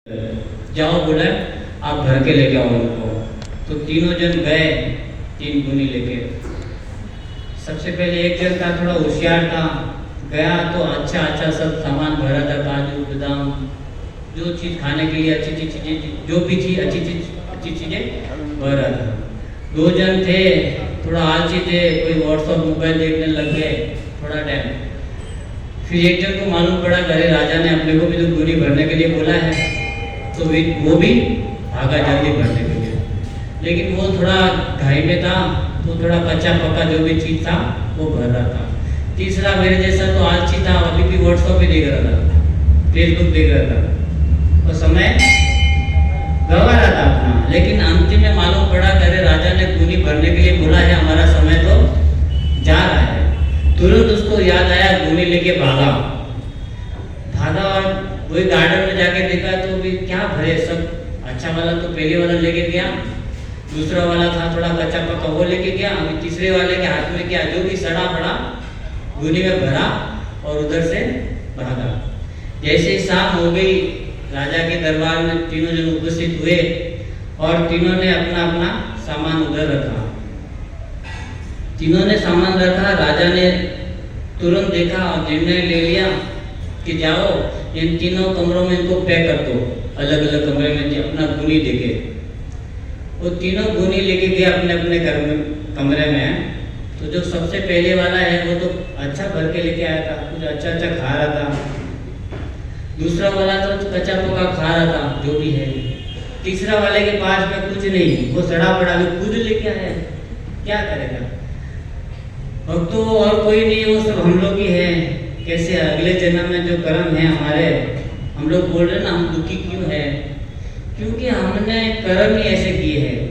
जाओ बोला आप भर के लेके आओ उनको। तो तीनों जन गए 3 गुनी लेके। सबसे पहले एक जन था थोड़ा होशियार था, गया तो अच्छा अच्छा सब सामान भरा था, काजू बादाम जो चीज़ खाने के लिए अच्छी चीज़ें, जो भी थी अच्छी चीज़ें भरा था। 2 जन थे थोड़ा आलसी थे, कोई व्हाट्सअप मोबाइल देखने लग गए थोड़ा टाइम। फिर एक जन को मालूम पड़ा अरे राजा ने अपने को भी तो गुनी भरने के लिए बोला है, तो वो भी भागा जल्दी भरने के लिए। लेकिन वो थोड़ा घाई में था तो थोड़ा कच्चा पक्का जो भी चीज़ था वो भर रहा था। तीसरा मेरे जैसा तो आलसी था, अभी भी व्हाट्सअप पे देख रहा था, फेसबुक देख रहा था और समय गवा रहा था अपना। लेकिन अंतिम में मालूम पड़ा कि अरे राजा ने गुनी भरने के लिए बोला है, हमारा समय तो जा रहा है। तुरंत उसको याद आया, गुनी लेके भागा और वही गार्डन में जाके देखा तो भी क्या भरे सब। अच्छा वाला तो पहले वाला लेके गया, दूसरा वाला था थोड़ा कच्चा पक्का वो लेके गया, अभी तीसरे वाले के हाथ में क्या जो भी सड़ा पड़ा गुनी में भरा और उधर से भागा। जैसे शाम हो गई, राजा के दरबार में तीनों जन उपस्थित हुए और तीनों ने अपना अपना सामान उधर रखा। तीनों ने सामान रखा, राजा ने तुरंत देखा और निर्णय ले लिया कि जाओ इन तीनों कमरों में इनको पैक कर दो, अलग अलग कमरे में अपना गुनी लेके। वो तीनों गुनी लेके गए अपने अपने कमरे में। तो जो सबसे पहले वाला है वो तो अच्छा भर के लेके आया था, कुछ अच्छा खा रहा था। दूसरा वाला तो कच्चा पका खा रहा था जो भी है। तीसरा वाले के पास में कुछ नहीं, वो सड़ा पड़ा भी खुद लेके आया है, क्या करेगा। भक्तों और कोई नहीं, वो सब हम लोग ही है। कैसे अगले जन्म में जो कर्म है हमारे, हम लोग बोल रहे ना हम दुखी क्यों है, क्योंकि हमने कर्म ही ऐसे किए हैं।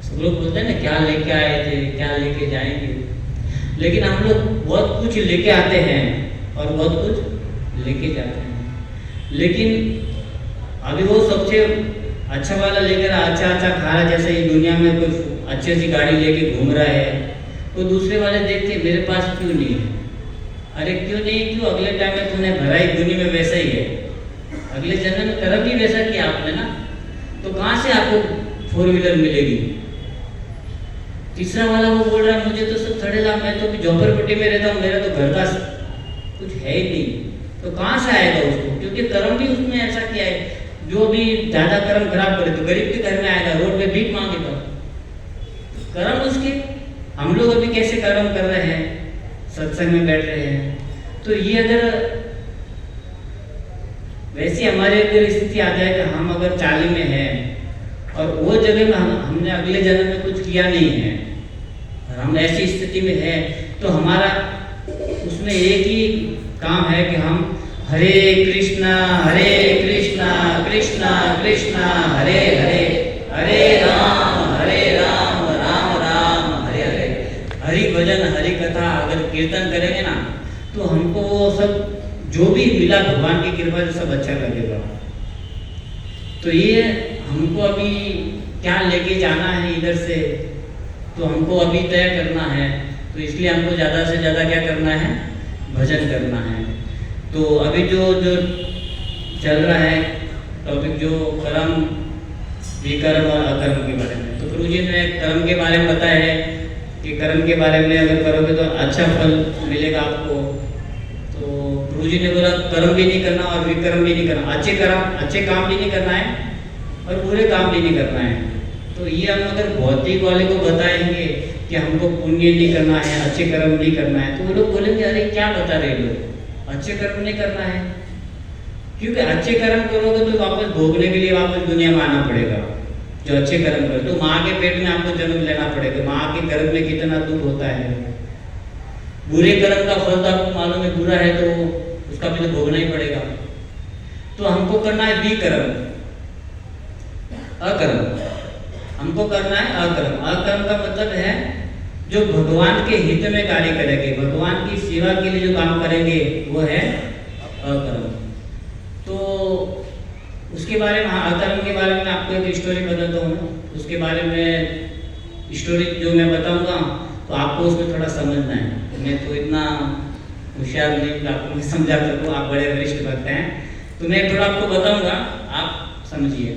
सब लोग बोलते हैं ना क्या लेके आए थे क्या लेके जाएंगे, लेकिन हम लोग बहुत कुछ लेके आते हैं और बहुत कुछ लेके जाते हैं। लेकिन अभी वो सबसे अच्छा वाला लेकर अच्छा खा रहा है, जैसे ये दुनिया में कोई अच्छी सी गाड़ी लेके घूम रहा है, तो दूसरे वाले देखते मेरे पास क्यों नहीं है। अरे क्यों नहीं, क्यों अगले टाइम में तूने भराई दुनिया में वैसा ही है, अगले जन्म में कर्म भी वैसा किया आपने ना, तो कहाँ से आपको 4 व्हीलर मिलेगी। तीसरा वाला वो बोल रहा है मुझे तो सब सड़ेगा, मैं तो झोपड़पट्टी में रहता हूँ, मेरा तो घर का कुछ है ही नहीं, तो कहाँ से आएगा उसको, क्योंकि कर्म भी उसने ऐसा किया है। जो भी ज्यादा कर्म खराब करे तो गरीब के घर में आएगा, रोड पे भीख मांगेगा, कर्म उसके। हम लोग अभी कैसे कर्म कर रहे हैं, सत्संग में बैठ रहे हैं, तो ये अगर वैसी हमारी अगर स्थिति आ जाए कि हम अगर 40 में हैं और वो जगह में हमने अगले जन्म में कुछ किया नहीं है और हम ऐसी स्थिति में है, तो हमारा उसमें एक ही काम है कि हम हरे कृष्णा कृष्णा कृष्णा हरे हरे, हरे राम राम राम हरे हरे। हरि भजन हरि कथा अगर कीर्तन करेंगे ना, तो हमको वो सब जो भी मिला भगवान की कृपा से सब अच्छा लगेगा। तो ये हमको अभी क्या लेके जाना है इधर से, तो हमको अभी तय करना है। तो इसलिए हमको ज़्यादा से ज़्यादा क्या करना है, भजन करना है। तो अभी जो चल रहा है टॉपिक, जो कर्म विकर्म और अकर्म के बारे में, तो प्रभु जी ने कर्म के बारे में बताया है कि कर्म के बारे में अगर करोगे तो अच्छा फल मिलेगा आपको। तो प्रभु जी ने बोला कर्म भी नहीं करना और विकर्म भी नहीं करना, अच्छे काम भी नहीं करना है और बुरे काम भी नहीं करना है। तो ये हम अगर भौतिक वाले को बताएंगे कि हमको पुण्य नहीं करना है, अच्छे कर्म नहीं करना है, तो वो लोग बोलेंगे अरे क्या बता रहे लोग, अच्छे कर्म नहीं करना है। क्योंकि अच्छे कर्म करोगे तो वापस भोगने के लिए वापस दुनिया में आना पड़ेगा। जो अच्छे कर्म करो तो माँ के पेट में आपको जन्म लेना पड़ेगा, माँ के गर्भ में कितना दुख होता है। बुरे कर्म का फल तो आपको मालूम है, बुरा है तो उसका भी तो भोगना ही पड़ेगा। तो हमको करना है विकर्म, अकर्म। हमको करना है अकर्म। अकर्म का मतलब है जो भगवान के हित में कार्य करेंगे, भगवान की सेवा के लिए जो काम करेंगे वो है अकर्म। तो उसके बारे में, अकर्म के बारे में आपको एक स्टोरी बताता हूँ। उसके बारे में स्टोरी जो मैं बताऊंगा तो आपको उसमें थोड़ा समझना है। मैं तो इतना होशियार नहीं आपको मैं समझा सकूँ, आप बड़े वरिष्ठ भक्त हैं। तो मैं थोड़ा आपको बताऊंगा, आप समझिए।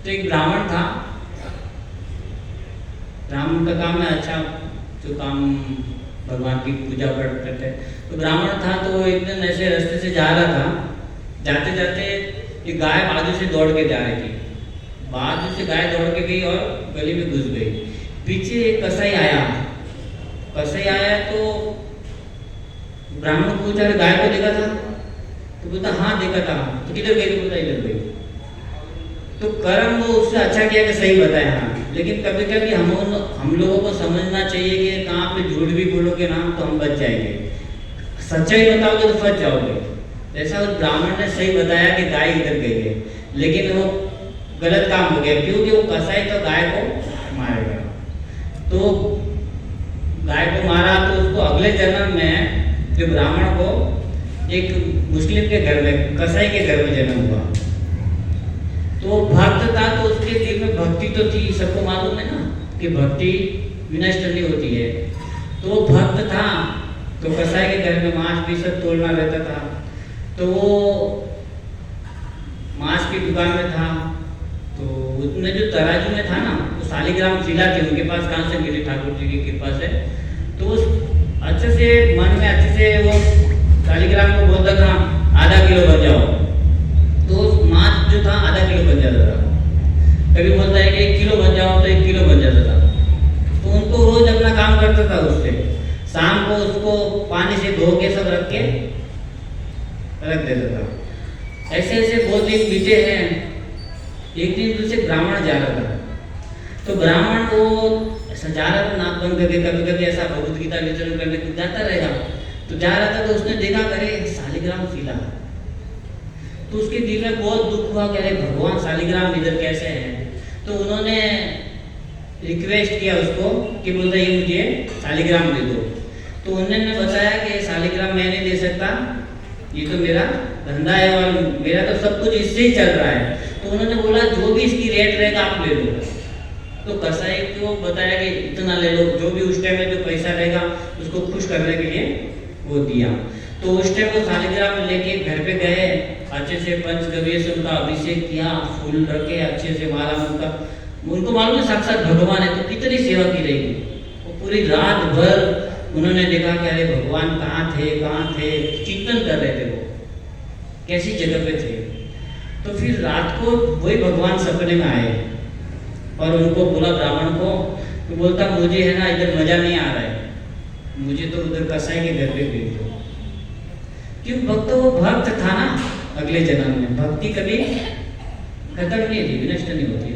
तो एक ब्राह्मण था, ब्राह्मण का काम है अच्छा जो काम भगवान की पूजा पाठ करते हैं। तो ब्राह्मण था, तो एक दिन ऐसे रास्ते से जा रहा था, जाते जाते एक गाय बाजू से दौड़ के जा रही थी, बाजू से गाय दौड़ के गई और गली में घुस गई। पीछे एक कसाई आया, तो ब्राह्मण को पूछा, गाय को देखा था? तो बोलता हाँ देखा था। तो किधर गई? तो बोलता इधर गई। तो कर्म वो उससे अच्छा किया कि सही बताया। हाँ, लेकिन कभी कभी हम लोगों को समझना चाहिए कि कहाँ पे झूठ भी बोलोगे ना तो हम बच जाएंगे, सच्चाई बताओगे तो फंस जाओगे। जैसा उस ब्राह्मण ने सही बताया कि गाय इधर गई है, लेकिन वो गलत काम हो गया, क्योंकि वो कसाई तो गाय को मारेगा। तो गाय को मारा तो उसको अगले जन्म में जो ब्राह्मण को एक मुस्लिम के घर में, कसाई के घर में जन्म हुआ। तो भक्त था, तो उसके दिल में भक्ति तो थी, सबको मालूम है ना कि भक्ति विनष्ट नहीं होती है। तो भक्त था, तो कसाई के घर में मांस भी सब तोड़ना रहता था। तो वो मांस की दुकान में था, तो उसने जो तराजू में था ना, तो शालिग्राम शिला थी उनके पास, कहाँ से मिली? ठाकुर जी की कृपा से। तो उस अच्छे से मन में अच्छे से वो शालिग्राम को बोलता था आधा किलो बन जाओ, तो मांस जो था आधा किलो बन जाता था। कभी बोलता है कि 1 किलो बन जाओ, तो 1 किलो बन जाता था। तो उनको रोज अपना काम करता था, उससे शाम को उसको पानी से धो के सब रख देता था। ऐसे ऐसे बहुत दिन बीते हैं। एक दिन दूसरे ब्राह्मण जा रहा था, तो ब्राह्मण को ऐसा जा रहा था, नाक बंद करके, कभी कभी ऐसा भगवत गीता विचरण करने जाता रहेगा। तो जा रहा था, तो उसने देखा करे शालिग्राम शिला, तो उसके दिल में बहुत दुख हुआ कि अरे भगवान शालिग्राम इधर कैसे है। तो उन्होंने रिक्वेस्ट किया उसको कि बोलता ये मुझे शालिग्राम दे दो। तो उन्होंने बताया कि शालिग्राम मैं नहीं दे सकता, ये तो मेरा धंधा है और मेरा तो सब कुछ इससे ही चल रहा है। तो उन्होंने बोला जो भी इसकी रेट रहेगा आप ले लो। तो कसाई को बताया कि इतना ले लो, जो भी उस टाइम में जो पैसा रहेगा उसको खुश करने के लिए वो दिया। तो उस टाइम वो शालिग्राम लेके घर पे गए, अच्छे से पंचगव्य से उनका अभिषेक किया, फूल रखे अच्छे से, माला उनको मालूम है साक्षात भगवान है, तो कितनी सेवा की रहेगी। वो पूरी रात भर उन्होंने देखा कि अरे भगवान कहाँ थे, चिंतन कर रहे थे, वो कैसी जगह पे थे। तो फिर रात को वही भगवान सपने में आए और उनको बोला ब्राह्मण को, तो बोलता मुझे है ना इधर मजा नहीं आ रहा है, मुझे तो उधर कसाई के घर पे भेज दो। क्यों? वो भक्त था ना, अगले जन्म में भक्ति कभी खत्म नहीं थी, विनष्ट नहीं होती।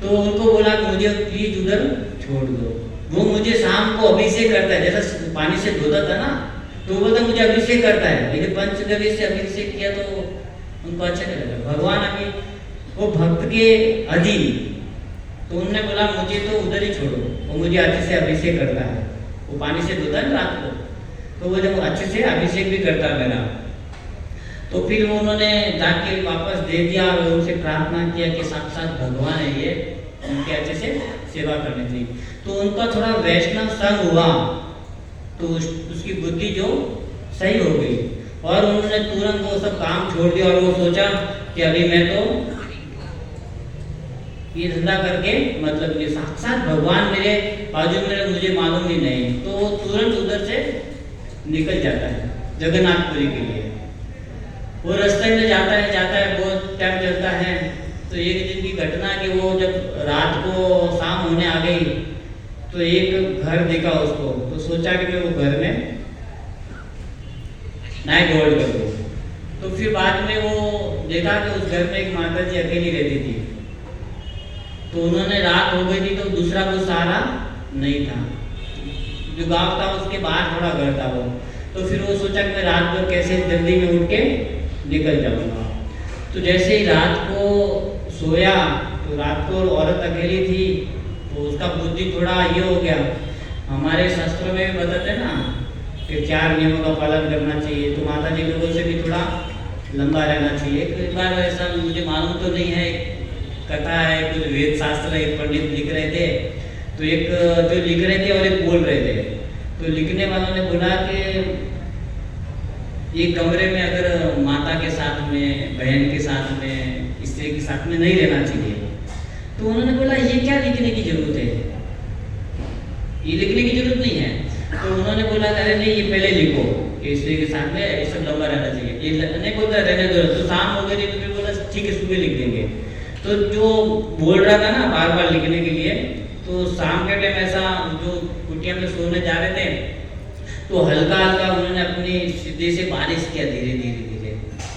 तो उनको बोला मुझे प्लीज उधर छोड़ दो। वो मुझे शाम को अभिषेक करता है, जैसा पानी से धोता था ना, तो वो बोलता मुझे अभिषेक करता है, लेकिन पंचगव्य से अभिषेक किया तो उनको अच्छा नहीं लगा। भगवान अभी वो भक्त के अधीन, तो उन्होंने बोला मुझे तो उधर ही छोड़ो, वो मुझे अच्छे से अभिषेक करता है, वो पानी से धोता है रात को, तो वो जब अच्छे से अभिषेक भी करता मेरा। तो फिर वो उन्होंने जाके वापस दे दिया और उनसे प्रार्थना किया कि साक्षात भगवान है ये, उनके अच्छे से सेवा करनी थी। तो उनका थोड़ा वैष्णव संग हुआ, तो उसकी बुद्धि जो सही हो गई और उन्होंने तुरंत वो सब काम छोड़ दिया और वो सोचा कि अभी मैं तो ये धंधा करके मतलब ये साक्षात भगवान मेरे बाजू में, मुझे मालूम ही नहीं। तो वो तुरंत उधर से निकल जाता है जगन्नाथपुरी के लिए। वो रास्ते में जाता है, बहुत टाइम चलता है। तो एक दिन की घटना कि वो जब रात को शाम होने आ गई तो एक घर देखा उसको, तो सोचा कि मैं वो घर में नाइट होल्ड कर दूँ। तो फिर बाद में वो देखा कि उस घर में एक माता जी अकेली रहती थी। तो उन्होंने रात हो गई थी तो दूसरा कोई सहारा नहीं था, जो गांव था उसके बाहर थोड़ा घर था वो। तो फिर वो सोचा कि मैं रात को कैसे जल्दी में उठ के निकल जाऊंगा। तो जैसे ही रात को सोया तो रात को औरत अकेली थी, तो उसका बुद्धि थोड़ा ये हो गया। हमारे शास्त्रों में भी बताते ना कि 4 नियमों का पालन करना चाहिए, तो माता जी लोगों से भी थोड़ा लंबा रहना चाहिए। एक बार ऐसा मुझे मालूम तो नहीं है, कथा है, कुछ वेद शास्त्र एक पंडित लिख रहे थे, तो एक जो लिख रहे थे और एक बोल रहे थे। तो लिखने वालों ने बोला कि एक कमरे में अगर माता के साथ में, बहन के साथ में, स्त्री के साथ में नहीं रहना चाहिए। तो उन्होंने बोला ये क्या लिखने की जरूरत है, ये लिखने की जरूरत नहीं है। तो उन्होंने बोला अरे नहीं ये पहले लिखो, स्त्री के साथ में ये सब लंबा रहना चाहिए, ये नहीं बोलता रहने दो। तो शाम हो गई तो फिर बोला ठीक है सुबह लिख देंगे। तो जो बोल रहा था ना बार बार लिखने के लिए, तो शाम के टाइम ऐसा जो कुटिया में सोने जा रहे थे तो हल्का हल्का उन्होंने अपनी सीधे से बारिश किया, धीरे धीरे धीरे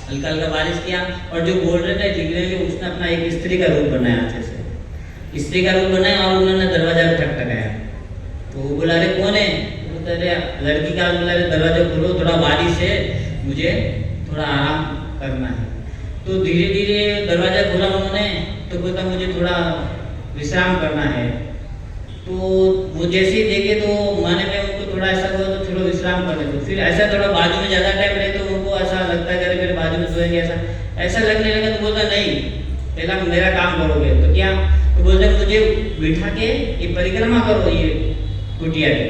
हल्का हल्का बारिश किया। और जो बोल रहे थे लिखने के लिए उसने अपना एक स्त्री का रूप बनाया, अच्छे से स्त्री का रूप बनाया और उन्होंने दरवाजा पे ठकठकाया। तो वो बोला अरे कौन है, अरे लड़की का। बोला अरे दरवाजा खोलो, थोड़ा बारिश है, मुझे थोड़ा आराम करना है। तो धीरे धीरे दरवाजा खोला उन्होंने, तो बोलता मुझे थोड़ा विश्राम करना है। तो वो जैसे ही देखे तो माने में उनको थोड़ा ऐसा हुआ तो थोड़ा विश्राम करने दो। फिर ऐसा थोड़ा बाजू में ज़्यादा टाइम रहे तो उनको ऐसा लगता है कि मेरे बाजू में सोएंगे, ऐसा लगने लगा। तो बोलता नहीं पहला मेरा काम करोगे। तो क्या, तो बोलते मुझे बिठा के ये परिक्रमा करो ये कुटिया की।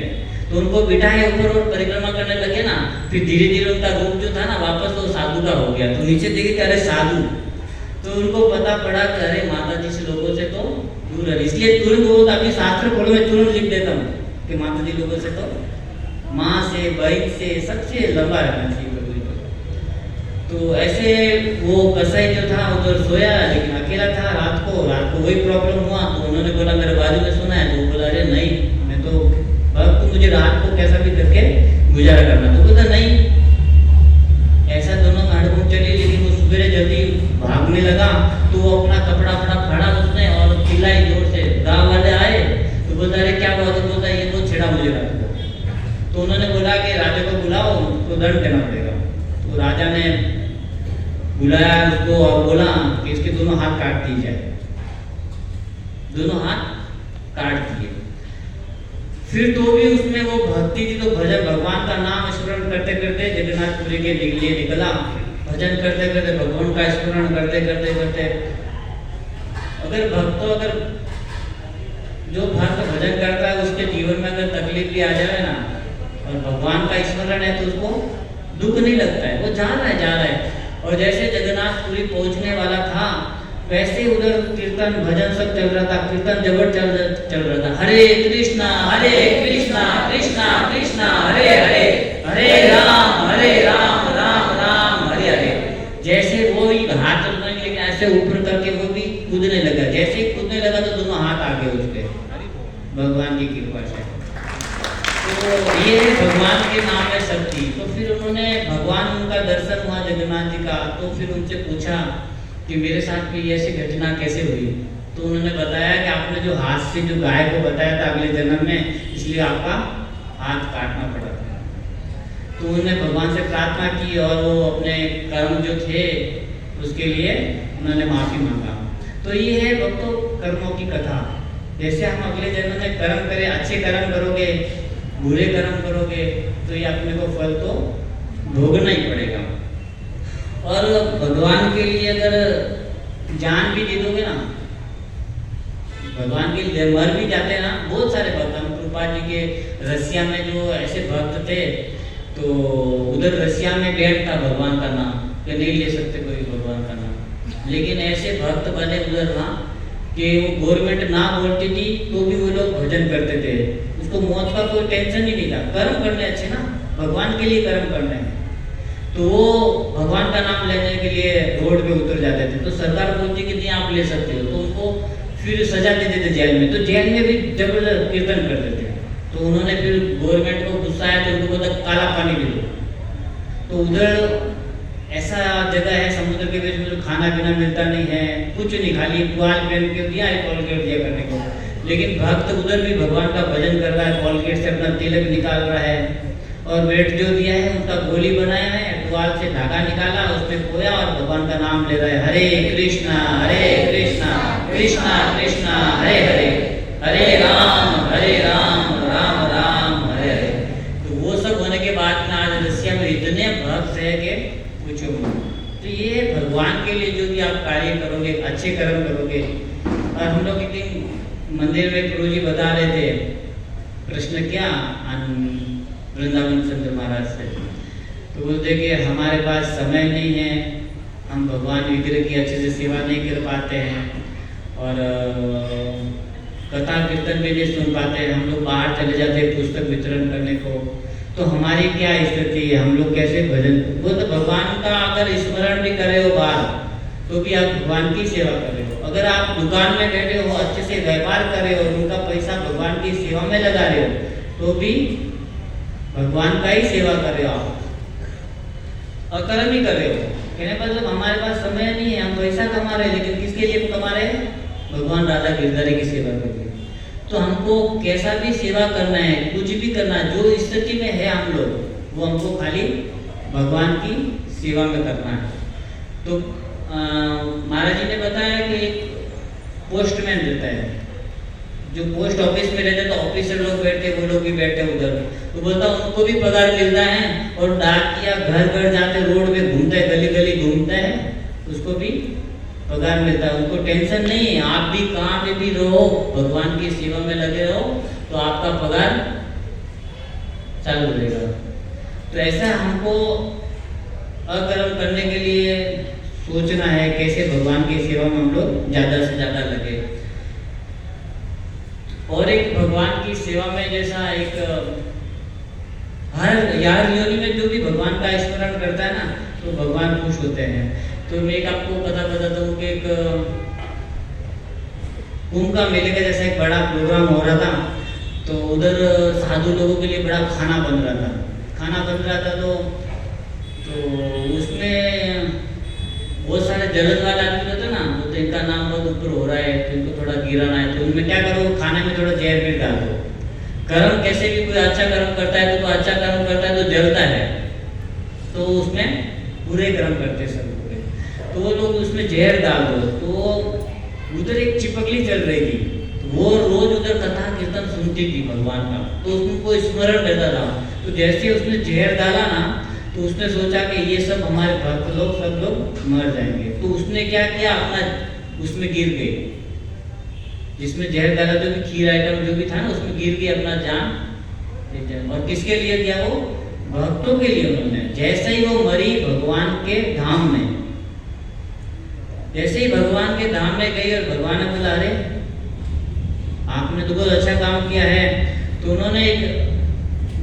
तो उनको बिठाए ऊपर और परिक्रमा करने लगे ना। फिर धीरे धीरे उनका रूप जो था ना वापस वो साधु का हो गया। तो नीचे देखे अरे साधु। तो उनको पता पड़ा कि अरे माता जी से लोगों से तो दूर है। इसलिए तुरंत वो अभी शास्त्र पढ़ो मैं तुरंत लिख देता हूँ कि माता जी लोगों से तो, माँ से, बहन से, सबसे लंबा रहना चाहिए। तो ऐसे वो कसाई जो था उधर सोया लेकिन अकेला था। रात को वही प्रॉब्लम हुआ। तो उन्होंने बोला मेरे बाजू में सोना है। तो वो बोला अरे नहीं मैं तो तो मुझे रात को कैसा भी करके गुजारा करना। तो बोलता नहीं। ऐसा दोनों हड़बड़ चली, लेकिन वो सुबह जल्दी भागने लगा। तो वो अपना कपड़ा फाड़ा उसने और चिल्लाई जोर से। गाँव वाले आए तो बोलता अरे क्या हुआ। तो बोलता ये तो छेड़ा मुझे रात को। तो उन्होंने बोला कि राजा को बुलाओ, तो दंड देना पड़ेगा। तो राजा ने बुलाया उसको और बोला कि इसके दोनों हाथ काट दिए जाए। दोनों हाथ काट दिए। फिर तो भी उसमें वो भक्ति थी। तो भजन भगवान का नाम स्मरण करते करते जगन्नाथपुरी के लिए निकला। भजन करते करते भगवान का स्मरण करते करते करते अगर जो भक्त भजन करता है उसके जीवन में अगर तकलीफ भी आ जाए ना और भगवान का स्मरण है तो उसको दुख नहीं लगता है, वो जा रहा है। और जैसे जगन्नाथपुरी पहुंचने वाला था वैसे उधर कीर्तन भजन सब चल रहा था। कीर्तन जबर चल रहा था। हरे कृष्णा कृष्णा कृष्णा हरे हरे, हरे राम राम राम हरे हरे। जैसे वो ही हाथ लेकिन ऐसे ऊपर करके वो भी कूदने लगा। जैसे ही कूदने लगा तो दोनों हाथ आ गए उसके, भगवान की कृपा से। तो ये भगवान के नाम है शक्ति। तो फिर उन्होंने भगवान उनका दर्शन हुआ जगन्नाथ जी का। तो फिर उनसे पूछा कि मेरे साथ भी ऐसी घटना कैसे हुई। तो उन्होंने बताया कि आपने जो हाथ से जो गाय को बताया था अगले जन्म में, इसलिए आपका हाथ काटना पड़ा था। तो उन्होंने भगवान से प्रार्थना की और वो अपने कर्म जो थे उसके लिए उन्होंने माफी मांगा। तो ये है भक्तों कर्मों की कथा। जैसे हम अगले जन्म में कर्म करें, अच्छे कर्म करोगे, बुरे कर्म करोगे तो ये अपने को फल तो भोगना ही पड़ेगा। और भगवान के लिए अगर जान भी दे दोगे ना, भगवान के लिए मर भी जाते हैं ना बहुत सारे भक्त। हम कृपा जी के रसिया में जो ऐसे भक्त थे तो उधर रसिया में बैठ था भगवान का नाम कि नहीं ले सकते कोई भगवान का नाम। लेकिन ऐसे भक्त बने उधर ना कि वो गवर्नमेंट ना बोलती थी तो भी वो लोग भजन करते थे। उसको मौत का कोई टेंशन ही नहीं था। कर्म करने अच्छे ना, भगवान के लिए कर्म करने हैं। तो वो भगवान का नाम लेने के लिए रोड पे उतर जाते थे। तो सरकार बोलती कि नहीं आप ले सकते हो। तो उनको फिर सजा देते थे जेल में। तो जेल में भी जबरदस्त कीर्तन करते थे। तो उन्होंने फिर गवर्नमेंट को गुस्सा आया तो उनको बोला काला पानी दे दो। तो उधर ऐसा जगह है समुद्र के बीच में जो खाना पीना मिलता नहीं है, कुछ नहीं, खाली पुआल पहन के दिया है कॉलगेट दिया करने को। लेकिन भक्त उधर भी भगवान का भजन कर रहा है, कॉलगेट से अपना तिलक निकाल रहा है। और वेट जो दिया है उनका गोली बनाया है, पुआल से धागा निकाला, उसमें खोया और भगवान का नाम ले रहा है। हरे कृष्णा कृष्णा कृष्णा हरे हरे, हरे राम राम राम हरे हरे। तो वो सब होने के बाद में आज रसिया में इतने भक्त है कि पूछो मत। तो ये भगवान के लिए जो भी आप कार्य करोगे, अच्छे कर्म करोगे। और हम लोग एक दिन मंदिर में गुरु जी बता रहे थे प्रश्न क्या वृंदावन चंद्र महाराज से। तो बोलते कि हमारे पास समय नहीं है, हम भगवान विग्रह की अच्छे से सेवा नहीं कर पाते हैं और कथा कीर्तन भी नहीं सुन पाते हैं, हम लोग बाहर चले जाते हैं पुस्तक वितरण करने को, तो हमारी क्या स्थिति है, हम लोग कैसे भजन। वो तो भगवान का अगर स्मरण भी करे हो बाहर तो भी आप भगवान की सेवा कर रहे हो। अगर आप दुकान में बैठे हो, अच्छे से व्यापार कर रहे हो, उनका पैसा भगवान की सेवा में लगा रहे हो तो भी भगवान का ही सेवा कर रहे हो आप, अकर्म ही कर रहे हो। कहने पर जब हमारे पास समय नहीं है, हम पैसा कमा रहे हैं, लेकिन किसके लिए कमा रहे हैं? भगवान राधा गिरधारी की सेवा के लिए। तो हमको कैसा भी सेवा करना है, कुछ भी करना है, जो स्थिति में है हम लोग, वो हमको खाली भगवान की सेवा में करना है। तो महाराज जी ने बताया कि एक पोस्टमैन रहता है, जो पोस्ट ऑफिस में रहते, तो ऑफिसर लोग बैठे, वो लोग भी बैठे उधर, तो बोलता उनको भी पगार मिलता है, और डाकिया घर घर जाते, रोड पे घूमता है, गली गली घूमता है, उसको भी पगार मिलता है। उनको टेंशन नहीं है, आप भी कहाँ पे भी रहो, भगवान की सेवा में लगे रहो तो आपका पगार चालू रहेगा। तो ऐसा हमको अकर्म करने के लिए सोचना है, कैसे भगवान की सेवा में हम लोग ज़्यादा से ज़्यादा लगे। और एक भगवान की सेवा में जैसा एक हर यार योनि में जो भी भगवान का स्मरण करता है ना, तो भगवान खुश होते हैं। तो मैं एक आपको बताता हूँ कि एक कुंभ का मेले का जैसा एक बड़ा प्रोग्राम हो रहा था, तो उधर साधु लोगों के लिए बड़ा खाना बन रहा था। तो उसमें बहुत सारे जलन वाले आदमी होते ना, तो इनका नाम बहुत ऊपर हो रहा है, तो इनको थोड़ा गिराना है, तो उनमें क्या करो, खाने में थोड़ा जहर भी डाल दो। कर्म कैसे भी कोई अच्छा कर्म करता है तो अच्छा कर्म करता है तो जलता है, तो उसमें बुरे कर्म करते सब बुरे, तो वो लोग उसमें जहर डाल दो। तो उधर एक चिपकली चल रही थी, तो वो रोज उधर कथा कीर्तन सुनती थी भगवान का, तो उनको स्मरण रहता था। तो जैसे उसने जहर डाला ना, तो उसने सोचा कि ये सब हमारे भक्त लोग सब लोग मर जाएंगे, तो उसने क्या किया, अपना उसमें गिर गई, जिसमें जहर डाला जो भी खीर आइटम जो भी था ना, उसमें गिर गई, अपना जान। और किसके लिए किया? वो भक्तों के लिए उन्होंने। जैसे ही वो मरी भगवान के धाम में, जैसे ही भगवान के धाम में गई और भगवान ने बोला अरे आपने तो बहुत अच्छा काम किया है, तो उन्होंने एक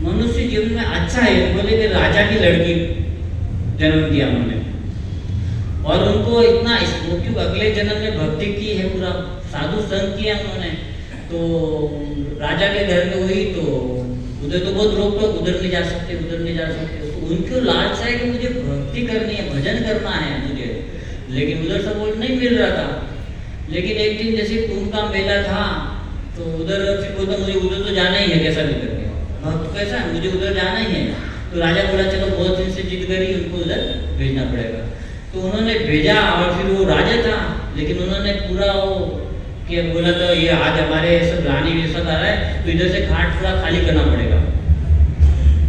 मनुष्य जीवन में अच्छा है बोले कि राजा की लड़की जन्म दिया उन्होंने, और उनको इतना क्योंकि अगले जन्म में भक्ति की है, पूरा साधु संग किया उन्होंने। तो राजा के घर में हुई, तो उधर तो बहुत रोक टोक, उधर नहीं जा सकते, उधर नहीं जा सकते। तो उनको लालसा है कि मुझे भक्ति करनी है, भजन करना है मुझे, लेकिन उधर सपोर्ट नहीं मिल रहा था। लेकिन एक दिन जैसे कुंभ का मेला था, तो उधर फिर बोलता मुझे उधर तो जाना ही है, कैसा भी करके भक्त कैसा है, मुझे उधर जाना ही है। तो राजा बोला चलो बहुत दिन से जिद करी, उनको उधर भेजना पड़ेगा। तो उन्होंने भेजा, और फिर वो राजा था, लेकिन उन्होंने पूरा वो कि बोला तो ये आज हमारे सब रानी ये सब आ रहा है, तो इधर से घाट पूरा खाली करना पड़ेगा।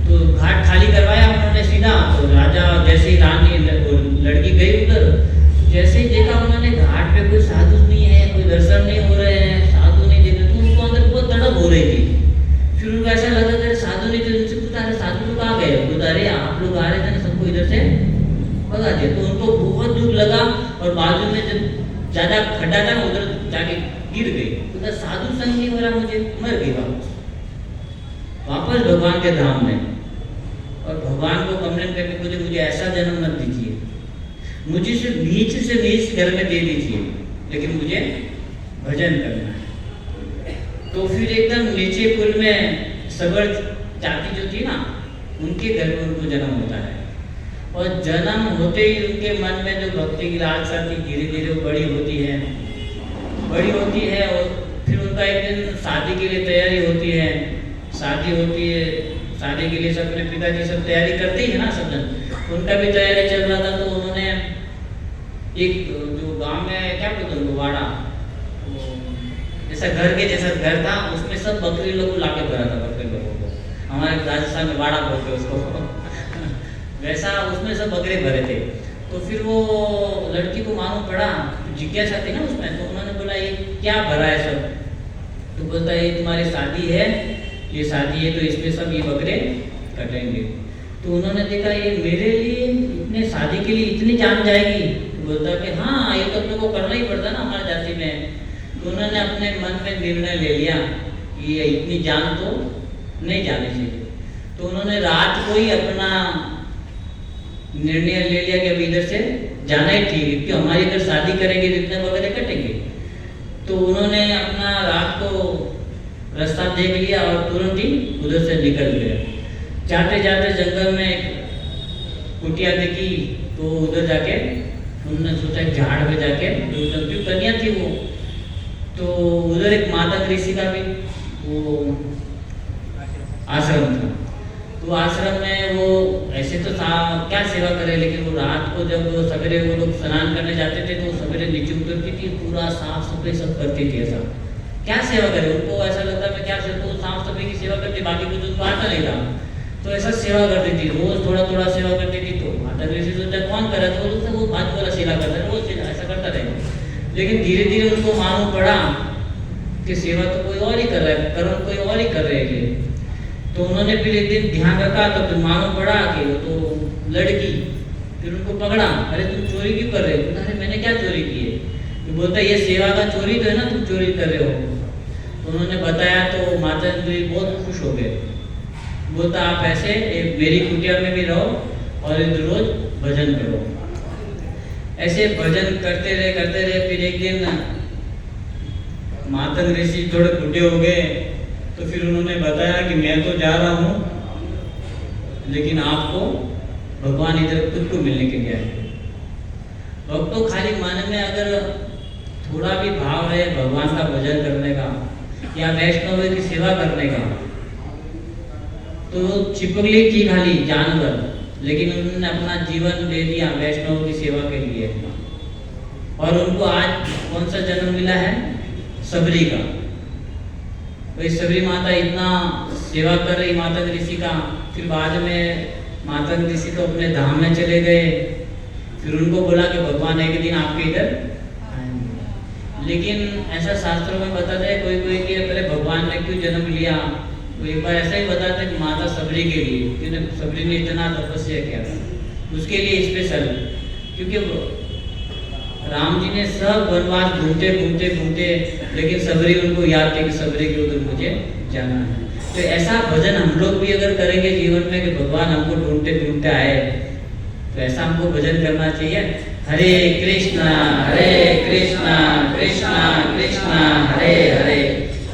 तो घाट खाली करवाया उन्होंने सीधा। तो राजा जैसे ही रानी लड़की गई उधर, जैसे ही देखा उन्होंने घाट पे कोई साधु नहीं है, कोई दर्शन नहीं हो रहे हैं, साधु नहीं देखे, तो उनको अंदर बहुत तड़प हो रही थी। फिर उनको ऐसा लगा कि साधु नहीं थे, उनसे पूछा अरे साधु लोग आ गए, बोलता अरे आप लोग आ रहे थे ना, सबको इधर से भगा दिया। तो उनको बहुत दुख लगा, और बाजू में जब ज्यादा खड्डा था ना, उधर जाके गिर गई। उधर साधु संग नहीं हो रहा, मुझे मर गई वापस भगवान के धाम में। और भगवान को कंप्लेन करके बोले मुझे ऐसा जन्म मत दीजिए, मुझे सिर्फ नीच से नीच घर में दे दीजिए, लेकिन मुझे भजन करना है। तो फिर एकदम नीचे कुल में सबर जाति जो थी ना, उनके घर में उनको जन्म होता है। और जन्म होते ही उनके मन में जो भक्ति की लालसा थी, धीरे धीरे वो बड़ी होती है। और फिर उनका एक दिन शादी के लिए तैयारी होती है, शादी के लिए सब अपने पिताजी सब तैयारी करते ही है ना, सब जन उनका भी तैयारी चल रहा था। तो उन्होंने एक जो गांव में क्या बोलते उनको वाड़ा, जैसा घर के जैसा घर था, उसमें सब बकरी लोग ला के भरा था, बकरी लोगों को, हमारे राजस्थान में वाड़ा बोलते उसको वैसा उसमें सब बकरे भरे थे। तो फिर वो लड़की को मालूम पड़ा, जिज्ञासा थी ना उसमें, तो उन्होंने बोला ये क्या भरा है सब? तो बोलता है ये तुम्हारी शादी है, ये शादी है तो इसमें सब ये बकरे कटेंगे। तो उन्होंने देखा ये मेरे लिए इतने शादी के लिए इतनी जान जाएगी, तो बोलता कि हाँ ये तो अपने को करना ही पड़ता ना हमारी जाति में। तो उन्होंने अपने मन में निर्णय ले लिया कि ये इतनी जान तो नहीं जानी चाहिए। तो उन्होंने रात को ही अपना निर्णय ले लिया कि अभी इधर से जाना ही ठीक है, क्योंकि हमारी इधर शादी करेंगे तो इतने वगैरह कटेंगे। तो उन्होंने अपना रात को रास्ता देख लिया और तुरंत ही उधर से निकल गए। जाते जाते जंगल में एक कुटिया देखी, तो उधर जाके उन्होंने सोचा झाड़ पे जाके, क्योंकि कन्या थी वो, तो उधर एक माता ऋषि का भी वो आश्रम था। तो आश्रम में वो ऐसे तो क्या सेवा करे, लेकिन वो रात को जब सवेरे वो लोग स्नान करने जाते थे तो सवेरे नीचे उतरती थी, पूरा साफ सफाई सब करती थी। ऐसा क्या सेवा करे, उनको ऐसा लगता मैं क्या तो साफ सफाई की सेवा करती, बाकी कुछ उनको आता नहीं था। तो ऐसा सेवा करती थी, रोज थोड़ा थोड़ा सेवा करती थी। तो माता ऋषि सोचा कौन करे, तो वो बाजू वाला सेवा करता है, रोज ऐसा करता रहे। लेकिन धीरे धीरे उनको मालूम पड़ा कि सेवा तो कोई और ही कर रहा है, कर्म कोई और ही कर रहे हैं। तो उन्होंने फिर एक दिन ध्यान रखा, तो फिर मालूम पड़ा कि वो तो लड़की। फिर उनको पकड़ा, अरे तुम चोरी क्यों कर रहे हो? अरे मैंने क्या चोरी की है? तो बोलता ये सेवा का चोरी तो है ना, तुम चोरी कर रहे हो। तो उन्होंने बताया, तो माता जी बहुत खुश हो गए। बोलता आप ऐसे मेरी कुटिया में भी रहो और रोज भजन करो। ऐसे भजन करते रहे। फिर एक दिन माता ऋषि थोड़े बूढ़े हो गए, तो फिर उन्होंने बताया कि मैं तो जा रहा हूँ, लेकिन आपको भगवान इधर खुद को मिलने के लिए आए। भक्तों खाली मन में अगर थोड़ा भी भाव है भगवान का भजन करने का या वैष्णव की सेवा करने का, तो चिपकली थी खाली जानवर, लेकिन उन्होंने अपना जीवन दे दिया वैष्णव की सेवा के लिए। और उनको आज कौन सा जन्म मिला है? सबरी का। वही सबरी माता इतना सेवा कर रही माता ऋषि का। फिर बाद में माता ऋषि तो अपने धाम में चले गए। फिर उनको बोला कि भगवान एक दिन आपके इधर आएंगे। लेकिन ऐसा शास्त्रों में बताते हैं कोई कि पहले भगवान ने क्यों जन्म लिया। तो एक बार ऐसा ही बताते कि माता सबरी के लिए, क्योंकि सबरी ने इतना तपस्या किया था उसके लिए स्पेशल। क्योंकि राम जी ने सब वनवास घूमते, लेकिन सबरी उनको याद थी कि सबरी के उधर मुझे जाना है। तो ऐसा भजन हम लोग भी अगर करेंगे जीवन में कि भगवान हमको ढूंढते आए, तो ऐसा हमको भजन करना चाहिए। हरे कृष्णा कृष्णा कृष्णा हरे हरे,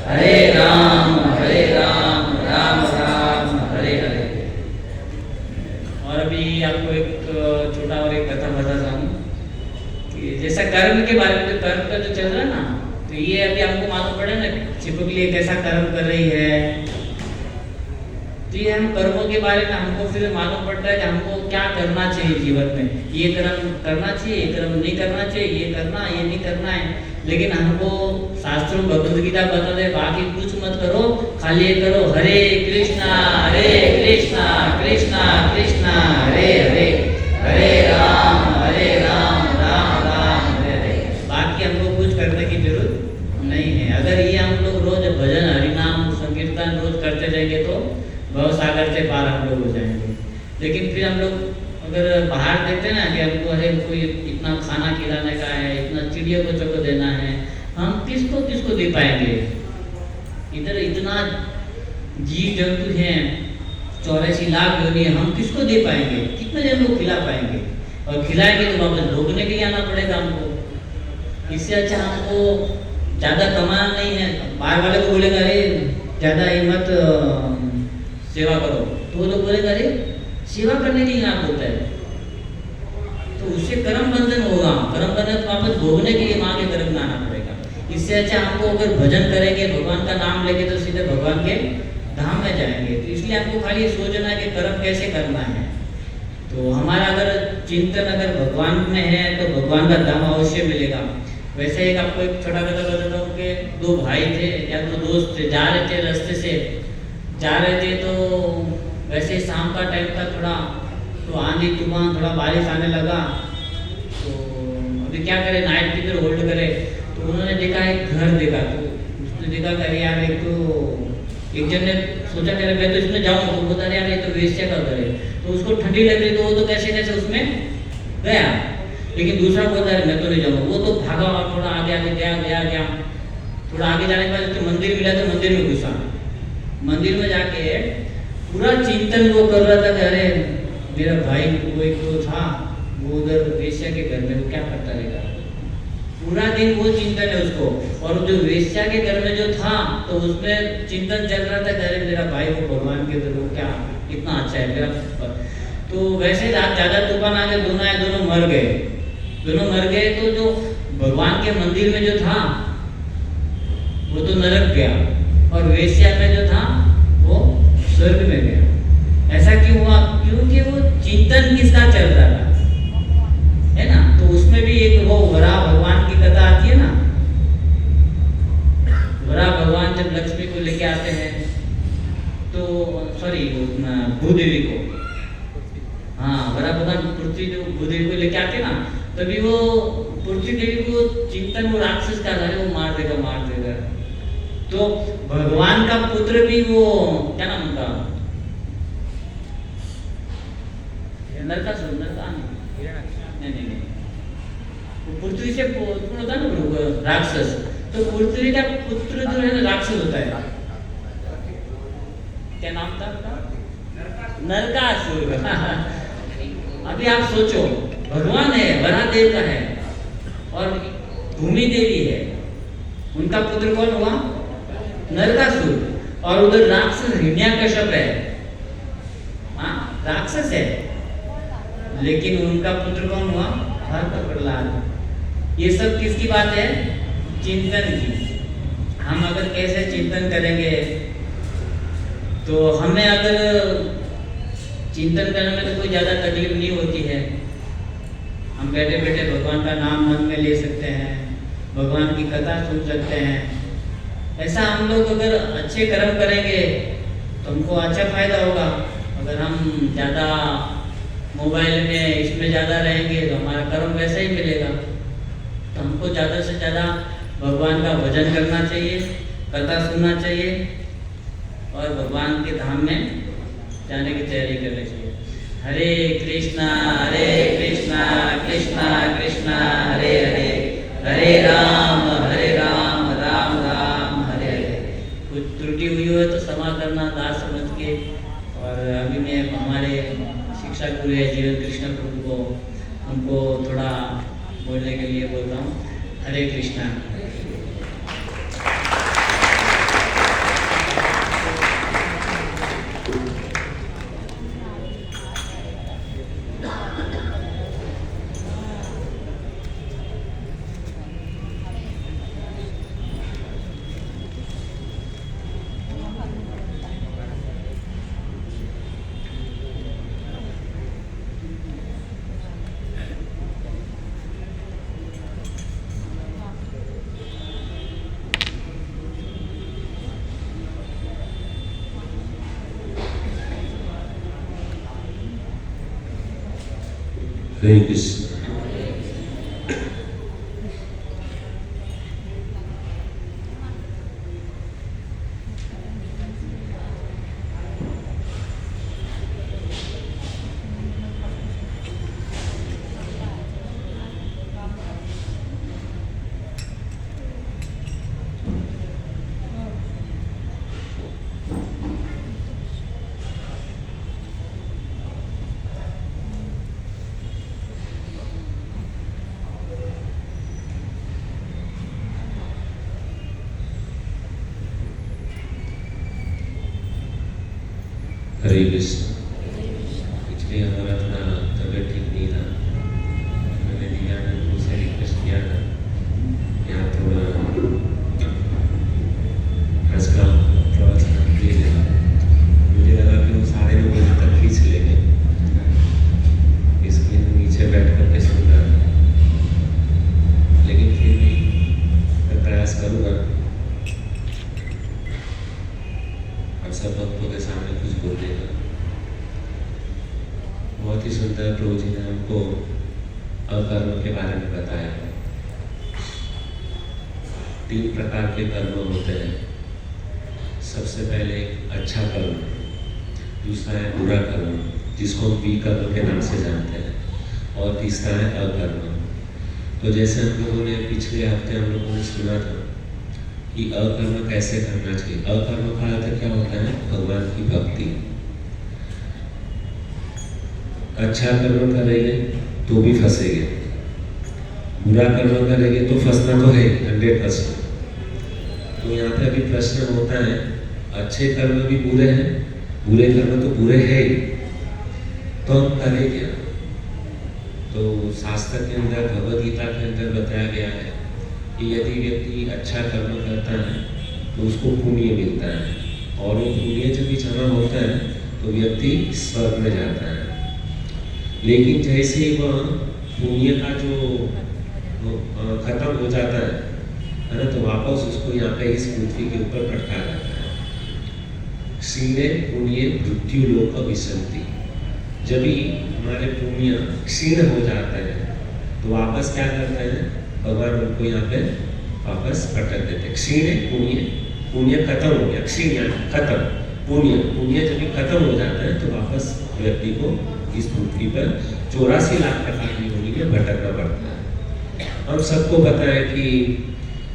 हरे राम राम राम हरे हरे। और अभी आपको एक छोटा और एक कथा बताता हूँ कि जैसा कर्म के बारे में, कर्म का जो चल रहा है ना, तो ये अभी हमको मालूम पड़े ना छिपकली कैसा कर्म कर रही है। तो ये हम कर्मों के बारे में हमको फिर मालूम पड़ता है कि हमको क्या करना चाहिए जीवन में। ये कर्म करना चाहिए, ये कर्म नहीं करना चाहिए, ये करना ये नहीं करना है। लेकिन हमको शास्त्रों भगवद गीता बता दे बाकी कुछ मत करो, खाली ये करो हरे कृष्णा कृष्णा कृष्णा हरे हरे, हरे राम राम राम हरे हरे। बाकी हमको कुछ करने की जरूरत नहीं है। अगर ये हम लोग रोज भजन हरिनाम संकीर्तन रोज करते रहेंगे तो भव सागर से पार हम लोग हो जाएंगे। लेकिन फिर हम लोग अगर बाहर देते ना कि हमको अरे कोई इतना खाना खिलाने का है, इतना चिड़िया बच्चों को देना है, हम किसको दे पाएंगे? इधर इतना जीव जंतु हैं, 84 लाख योनि है, हम किसको दे पाएंगे? कितने जन को खिला पाएंगे? और खिलाएंगे तो वापस भोगने के लिए आना पड़ेगा हमको। इससे अच्छा हमको ज़्यादा कमाना नहीं है। बाहर वाले को बोलेगा अरे ज़्यादा हिम्मत सेवा करो, तो वो लोग बोलेगा अरे सेवा करने के लिए आप होता है, तो उससे कर्म बंधन होगा। कर्म बंधन वापस भोगने के लिए माँ के कर्म में आना पड़ेगा। इससे अच्छा हमको अगर भजन करेंगे, भगवान का नाम लेंगे, तो सीधे भगवान के धाम में जाएंगे। तो इसलिए हमको खाली ये सोचना है कि कर्म कैसे करना है। तो हमारा अगर चिंतन अगर भगवान में है तो भगवान का धाम अवश्य मिलेगा। वैसे एक आपको एक छोटा कथा बताता हूँ कि 2 भाई थे या 2 दोस्त थे, जा रहे थे रास्ते से जा रहे थे। तो वैसे ही शाम का टाइम था थोड़ा, तो आंधी तूफान थोड़ा बारिश आने लगा। तो अभी क्या करें, नाइट की तरह होल्ड करें। तो उन्होंने देखा एक घर देखा, तो उसने देखा कि अरे यार एक जन ने सोचा कि मैं तो इसमें जाऊँ, तो बोलता यार ये तो वेश्या का घर है। तो तो उसको ठंडी लग रही तो वो तो कैसे कैसे उसमें गया, लेकिन दूसरा बोलता है मैं तो नहीं जाऊंगा। वो तो भागा और थोड़ा आगे आगे गया गया गया, थोड़ा आगे जाने के बाद तो मंदिर मिला तो मंदिर में घुसा। मंदिर में जाके पूरा चिंतन वो कर रहा था कि अरे मेरा भाई वो एक तो था वो उधर वेश्या के घर में वो क्या करता रहेगा, पूरा दिन वो चिंतन है उसको। और जो वेश्या के घर में जो था तो उसमें चिंतन चल रहा था कि अरे मेरा भाई वो भगवान के घर वो क्या इतना अच्छा है मेरा। तो वैसे ज्यादा तूफान आ गए, दोनों आए, दोनों मर गए, दोनों मर गए। तो जो भगवान के मंदिर में जो था वो तो नरक गया, और वेश्या में जो था वो स्वर्ग में गया। ऐसा क्यों हुआ? क्योंकि वो चिंतन किसका चल रहा था, है ना। तो उसमें भी एक वो वरा भगवान की कथा आती है ना। वरा भगवान जब लक्ष्मी को लेके आते हैं तो सॉरी भूदेवी को, हाँ वरा भगवान पृथ्वी भूदेवी को लेके आते ना, तभी वो पृथ्वी देवी को चिंतन वो राक्षस का था वो मार देगा मार देगा। तो भगवान का पुत्र भी वो क्या नाम उनका, नरकासुर, नहीं पृथ्वी से कौन होता है ना राक्षस, तो पृथ्वी का पुत्र जो है ना राक्षस होता है, क्या नाम था नरकासुर। अभी आप सोचो भगवान है, वरादेव का है और भूमि देवी है, उनका पुत्र कौन हुआ? नरकासुर। और उधर राक्षस हिरण्यकश्यप है, हाँ राक्षस है, लेकिन उनका पुत्र कौन हुआ? भक्त प्रहलाद। ये सब किसकी बात है? चिंतन की। हम अगर कैसे चिंतन करेंगे तो हमें अगर चिंतन करने में तो कोई ज़्यादा तकलीफ नहीं होती है। हम बैठे बैठे भगवान का नाम मन में ले सकते हैं, भगवान की कथा सुन सकते हैं। ऐसा हम लोग अगर अच्छे कर्म करेंगे तो हमको अच्छा फायदा होगा। अगर हम ज़्यादा मोबाइल में इसमें ज़्यादा रहेंगे तो हमारा कर्म वैसा ही मिलेगा। तो हमको ज़्यादा से ज़्यादा भगवान का भजन करना चाहिए, कथा सुनना चाहिए और भगवान के धाम में जाने की तैयारी करनी चाहिए। हरे कृष्णा कृष्णा कृष्णा हरे हरे, हरे राम राम राम हरे हरे। कुछ त्रुटि हुई हो तो क्षमा करना दास समझ के। और अभी मैं हमारे शिक्षा गुरु है जीवन कृष्ण प्रभु को, उनको थोड़ा बोलने के लिए बोलता हूँ। हरे कृष्णा। हरे कृष्ण। हरे कृष्ण। इसलिए हमारा थोड़ा तबीयत ठीक नहीं था, मैंने दिया उसे रिक्वेस्ट किया था यहाँ थोड़ा हंसका प्रवचन दे देगा। मुझे लगा कि वो सारे लोग यहाँ तक खींच लेंगे, इसलिए मैं नीचे बैठ करके सुन रहा था। लेकिन फिर भी मैं प्रयास करूँगा और सब भक्तों के सामने कुछ बोलने का। बहुत ही सुंदर प्रभु जी ने हमको अकर्म के बारे में बताया है। 3 प्रकार के कर्म होते हैं। सबसे पहले अच्छा कर्म, दूसरा है बुरा कर्म जिसको हम विकर्म के नाम से जानते हैं, और तीसरा है अकर्म। तो जैसे हम लोगों ने पिछले हफ्ते हम लोगों ने सुना था कि अकर्म कैसे करना चाहिए। अकर्म का अर्थ क्या होता है? भगवान की भक्ति। अच्छा कर्म करेंगे तो भी फंसेंगे, बुरा कर्म करेंगे तो फंसना तो है 100%। तो यहाँ पे अभी प्रश्न होता है, अच्छे कर्म भी बुरे हैं, बुरे कर्म तो बुरे हैं ही, तो हम करें क्या? तो शास्त्र के अंदर, भगवद गीता के अंदर बताया गया है कि यदि व्यक्ति अच्छा कर्म करता है तो उसको पुण्य मिलता है, और वो पुण्य जब भी जमा होता है तो व्यक्ति स्वर्ग में जाता है। लेकिन जैसे ही वह पुण्य का जो खत्म हो जाता है ना, तो वापस उसको यहाँ पे इस पृथ्वी के ऊपर पटका जाता है। क्षीणे पुण्य मृत्यु लोक विसंति। जब भी हमारे पुण्य क्षीण हो जाता है तो वापस क्या करते हैं? भगवान उनको यहाँ पे वापस पटक देते। क्षीणे पुण्य, पुण्य खत्म हो गया, क्षीण खत्म, पुण्य जब भी खत्म हो जाता है तो वापस व्यक्ति को इस पृथ्वी पर 84 लाख प्रकार की योनि में भटकना पड़ता है। हम सबको पता है कि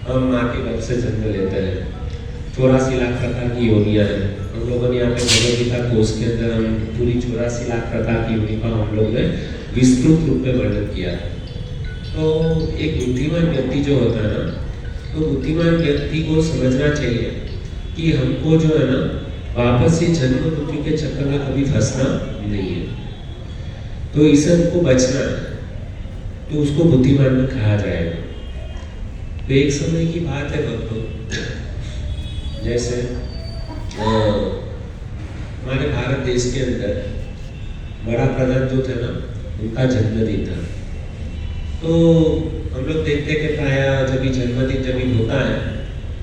हम माँ के गर्भ से जन्म लेते हैं, 84 लाख प्रकार की योनियाँ हैं। हम लोगों ने यहाँ पे भगवद गीता कोर्स के अंदर हम पूरी 84 लाख प्रकार की योनि का हम लोग ने विस्तृत रूप में वर्णन किया है। तो एक बुद्धिमान व्यक्ति जो होता है ना, तो बुद्धिमान व्यक्ति को समझना चाहिए कि हमको जो है ना वापस से जन्म मृत्यु के चक्कर में कभी फंसना नहीं है, तो इससे हमको बचना है, तो उसको बुद्धिमान में कहा जाएगा। तो एक समय की बात है भक्तों, जैसे हमारे भारत देश के अंदर बड़ा प्रधान जो थे ना, उनका जन्मदिन था। तो हम लोग देखते कि प्रायः जब भी जन्मदिन जब भी होता है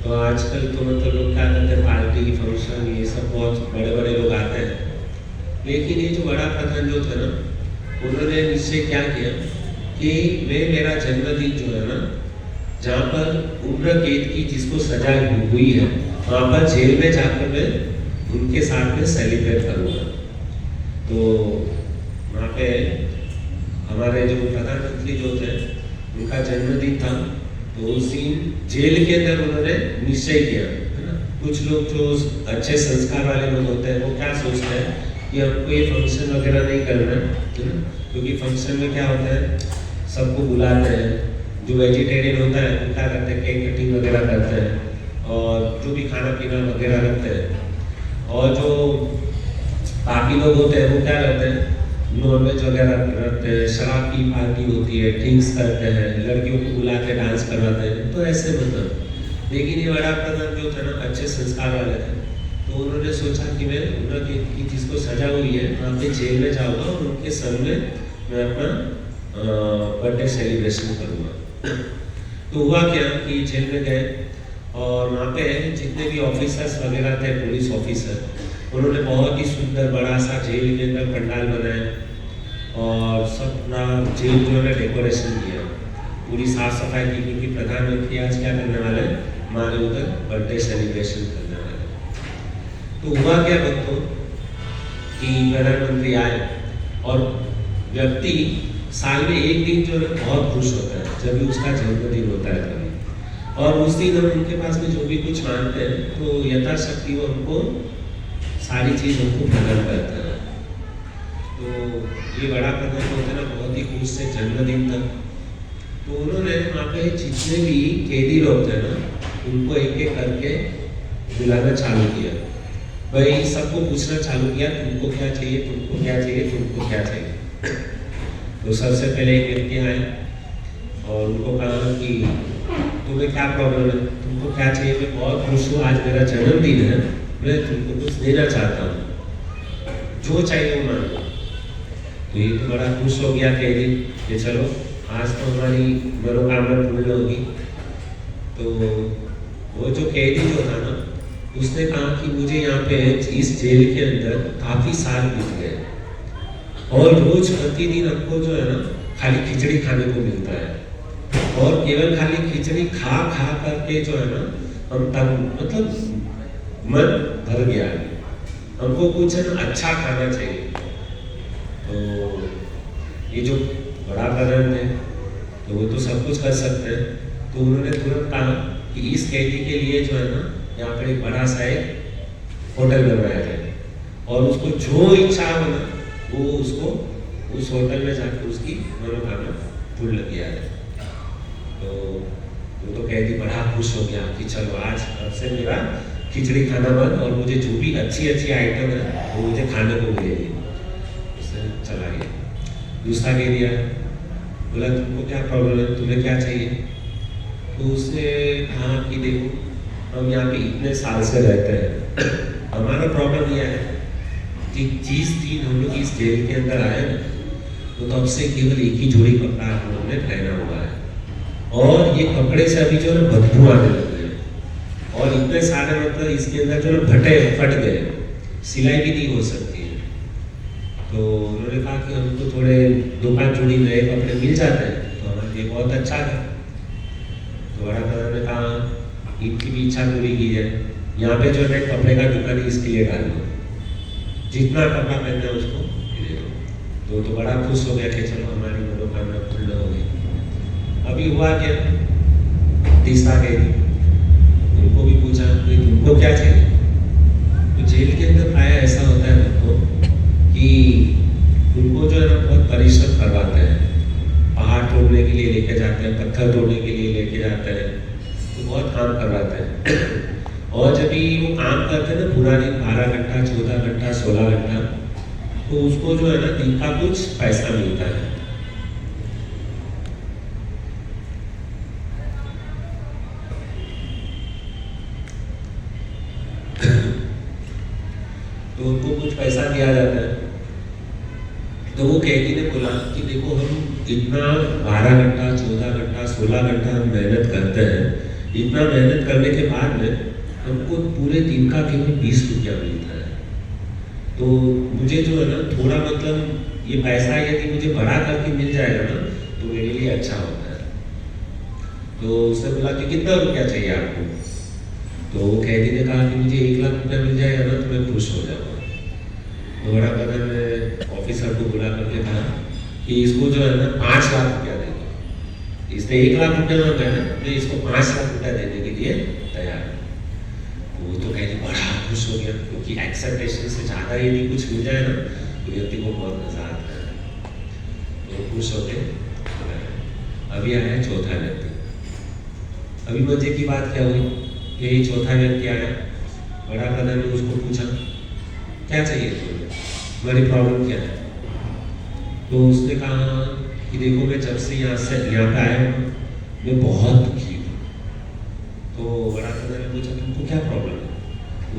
तो आजकल तो मतलब लोग क्या करते हैं, पार्टी फंक्शन ये सब बहुत बड़े बड़े लोग आते हैं। लेकिन ये जो बड़ा प्रधान जो थे ना, उन्होंने निश्चय क्या किया कि मेरा जन्मदिन जो है ना, जहाँ पर उम्र कैद की जिसको सजा हुई है वहाँ पर जेल में जाकर मैं उनके साथ में सेलिब्रेट करूँगा। तो वहाँ पे हमारे जो प्रधानमंत्री जो थे उनका जन्मदिन था, तो उस दिन जेल के अंदर उन्होंने निश्चय किया, है ना। कुछ लोग जो अच्छे संस्कार वाले लोग होते हैं वो क्या सोचते हैं कि हमको ये फंक्शन वगैरह नहीं करना है ना, क्योंकि फंक्शन में क्या होता है, सबको बुलाते हैं। जो वेजिटेरियन होता है वो क्या करते हैं, केक कटिंग वगैरह करते हैं, और जो भी खाना पीना वगैरह रखते हैं। और जो बाकी लोग होते हैं वो क्या करते हैं, नॉनवेज वगैरह रखते हैं, शराब की पार्टी होती है, ड्रिंक्स करते हैं, लड़कियों को बुला के डांस करवाते हैं। तो ऐसे मतलब, लेकिन ये बड़ा प्रधान जो था ना, अच्छे संस्कार वाले थे, तो उन्होंने सोचा कि मैं उम्र की जिसको सजा हुई है वहाँ पे जेल में जाऊँगा और उनके संग में मैं अपना बर्थडे सेलिब्रेशन करूँगा। तो हुआ क्या कि जेल में गए, और वहाँ पे जितने भी ऑफिसर्स वगैरह थे, पुलिस ऑफिसर, उन्होंने बहुत ही सुंदर बड़ा सा जेल के अंदर पंडाल बनाया और सब पूरा जेल जो है डेकोरेशन किया, पूरी साफ सफाई की, क्योंकि प्रधानमंत्री आज क्या करने वाले हैं, हमारे उधर बर्थडे सेलिब्रेशन करने वाले। तो हुआ क्या भक्तों कि प्रधानमंत्री आए, और व्यक्ति साल में एक दिन जो है बहुत खुश होता है जब भी उसका जन्मदिन होता है कभी, और उस दिन हम उनके पास में जो भी कुछ मांगते हैं तो यथाशक्ति वो हमको सारी चीज़ हमको प्रदान करता है। तो ये बड़ा प्रधान होता है ना, बहुत ही खुश से जन्मदिन तक। तो उन्होंने वहाँ पे जितने भी कैदी लोग थे ना, उनको एक एक करके बुलाना चालू किया। भाई सबको पूछना चालू किया, तुमको क्या चाहिए, तुमको क्या चाहिए, तुमको क्या चाहिए। तो सबसे पहले एक व्यक्ति आए और उनको कहा कि तुम्हें क्या प्रॉब्लम है, तुमको क्या चाहिए, मैं बहुत खुश हूँ, आज मेरा जन्मदिन है, मैं तुमको कुछ देना चाहता हूँ, जो चाहिए वो मांगो। तो ये तो बड़ा खुश हो गया कैदी कि चलो आज तो हमारी मनोकामना पूर्ण होगी। तो वो जो कैदी जो था ना, उसने कहा कि मुझे यहाँ पे इस जेल के अंदर काफ़ी साल बीत गए, और रोज प्रतिदिन हमको जो है ना खाली खिचड़ी खाने को मिलता है, और केवल खाली खिचड़ी खा खा करके जो है ना हम तब मतलब मन भर गया है, हमको कुछ है ना अच्छा खाना चाहिए। तो ये जो बड़ा ब्रदर थे तो वो तो सब कुछ कर सकते हैं, तो उन्होंने तुरंत कहा कि इस कैदी के लिए जो है ना यहाँ पर एक बड़ा सा एक होटल बनवाया जाए और उसको जो इच्छा हो ना वो उसको उस होटल में जाकर उसकी मनोकामना पूर्ण किया जाए। तो वो तो कैदी बड़ा खुश हो गया कि चलो आज से मेरा खिचड़ी खाना बंद और मुझे जो भी अच्छी अच्छी आइटम है वो मुझे खाने को मिलेगी। उससे चला गया। दूसरा कैदी आया, बोला तुमको क्या प्रॉब्लम है, तुम्हें क्या चाहिए? तो उसने कहा कि देखो हम यहाँ पे इतने साल से रहते हैं, हमारा प्रॉब्लम यह है कि जिस दिन हम लोग इस जेल के अंदर आए ना तो तब से केवल एक ही जोड़ी कपड़ा हम लोगों ने पहना हुआ है और ये कपड़े से अभी जो है बदबू आने लग गए और इतने सारे मतलब इसके अंदर जो फटे फट गए, सिलाई भी नहीं हो सकती है। तो उन्होंने कहा कि हमको थोड़े 2-5 जोड़ी नए कपड़े मिल जाते हैं तो हमारे लिए बहुत अच्छा है। तो बड़ा ब्रदर ने कहा इनकी भी इच्छा पूरी की जाए, यहाँ पे जो है कपड़े का दुकान इसके लिए डाल दो, जितना कपड़ा पहनना है उसको दे दो। तो बड़ा खुश हो गया कि चलो हमारी मनोकामना पूर्ण हो गई। अभी हुआ क्या, तीसरा कैदी, उनको भी पूछा कि तुमको क्या चाहिए? तो जेल के अंदर प्राय ऐसा होता है उनको कि उनको जो है ना बहुत परिश्रम करवाते हैं, पहाड़ तोड़ने के लिए लेके जाते हैं, पत्थर तोड़ने के लिए लेके जाते हैं, तो बहुत काम करवाते हैं। और जब भी वो काम करते हैं ना पूरा दिन 12 घंटा 14 घंटा 16 घंटा, तो उसको जो है ना दिन का कुछ पैसा मिलता है। तो उनको कुछ पैसा दिया जाता है। तो वो कैदी ने बोला कि देखो हम इतना 12 घंटा 14 घंटा 16 घंटा हम मेहनत करते हैं, इतना मेहनत करने के बाद में हमको पूरे दिन का केवल 20 रुपया मिलता है। तो मुझे जो है ना थोड़ा मतलब ये पैसा यदि मुझे बढ़ा करके मिल जाएगा ना तो मेरे लिए अच्छा होता है। तो उसने बोला कि कितना रुपया चाहिए आपको? तो वो कैदी ने कहा कि मुझे 1 लाख रुपया मिल जाएगा ना तो मैं खुश हो जाऊँगा। तो बड़ा ब्रदर ने ऑफिसर को बुला करके कहा कि इसको जो है ना 5 लाख रुपया दे दो। इसने 1 लाख रुपया मांगा है ना, मैं इसको 5 लाख रुपया देने के लिए तैयार हूँ। वो तो कैदी बड़ा खुश हो गया क्योंकि एक्सेप्टेशन से ज़्यादा यदि कुछ मिल जाए ना तो व्यक्ति को बहुत मजा आता है। तो खुश हो गए। अभी आया चौथा व्यक्ति। अभी मजे की बात क्या हुई, यही चौथा व्यक्ति आया। बड़ा ब्रदर ने उसको पूछा क्या चाहिए तुम्हें, तुम्हारी प्रॉब्लम क्या है? तो उसने कहा कि देखो मैं जब से यहाँ पे आया हूँ मैं बहुत दुखी हूँ। तो बड़ा ब्रदर ने पूछा तुमको क्या प्रॉब्लम है?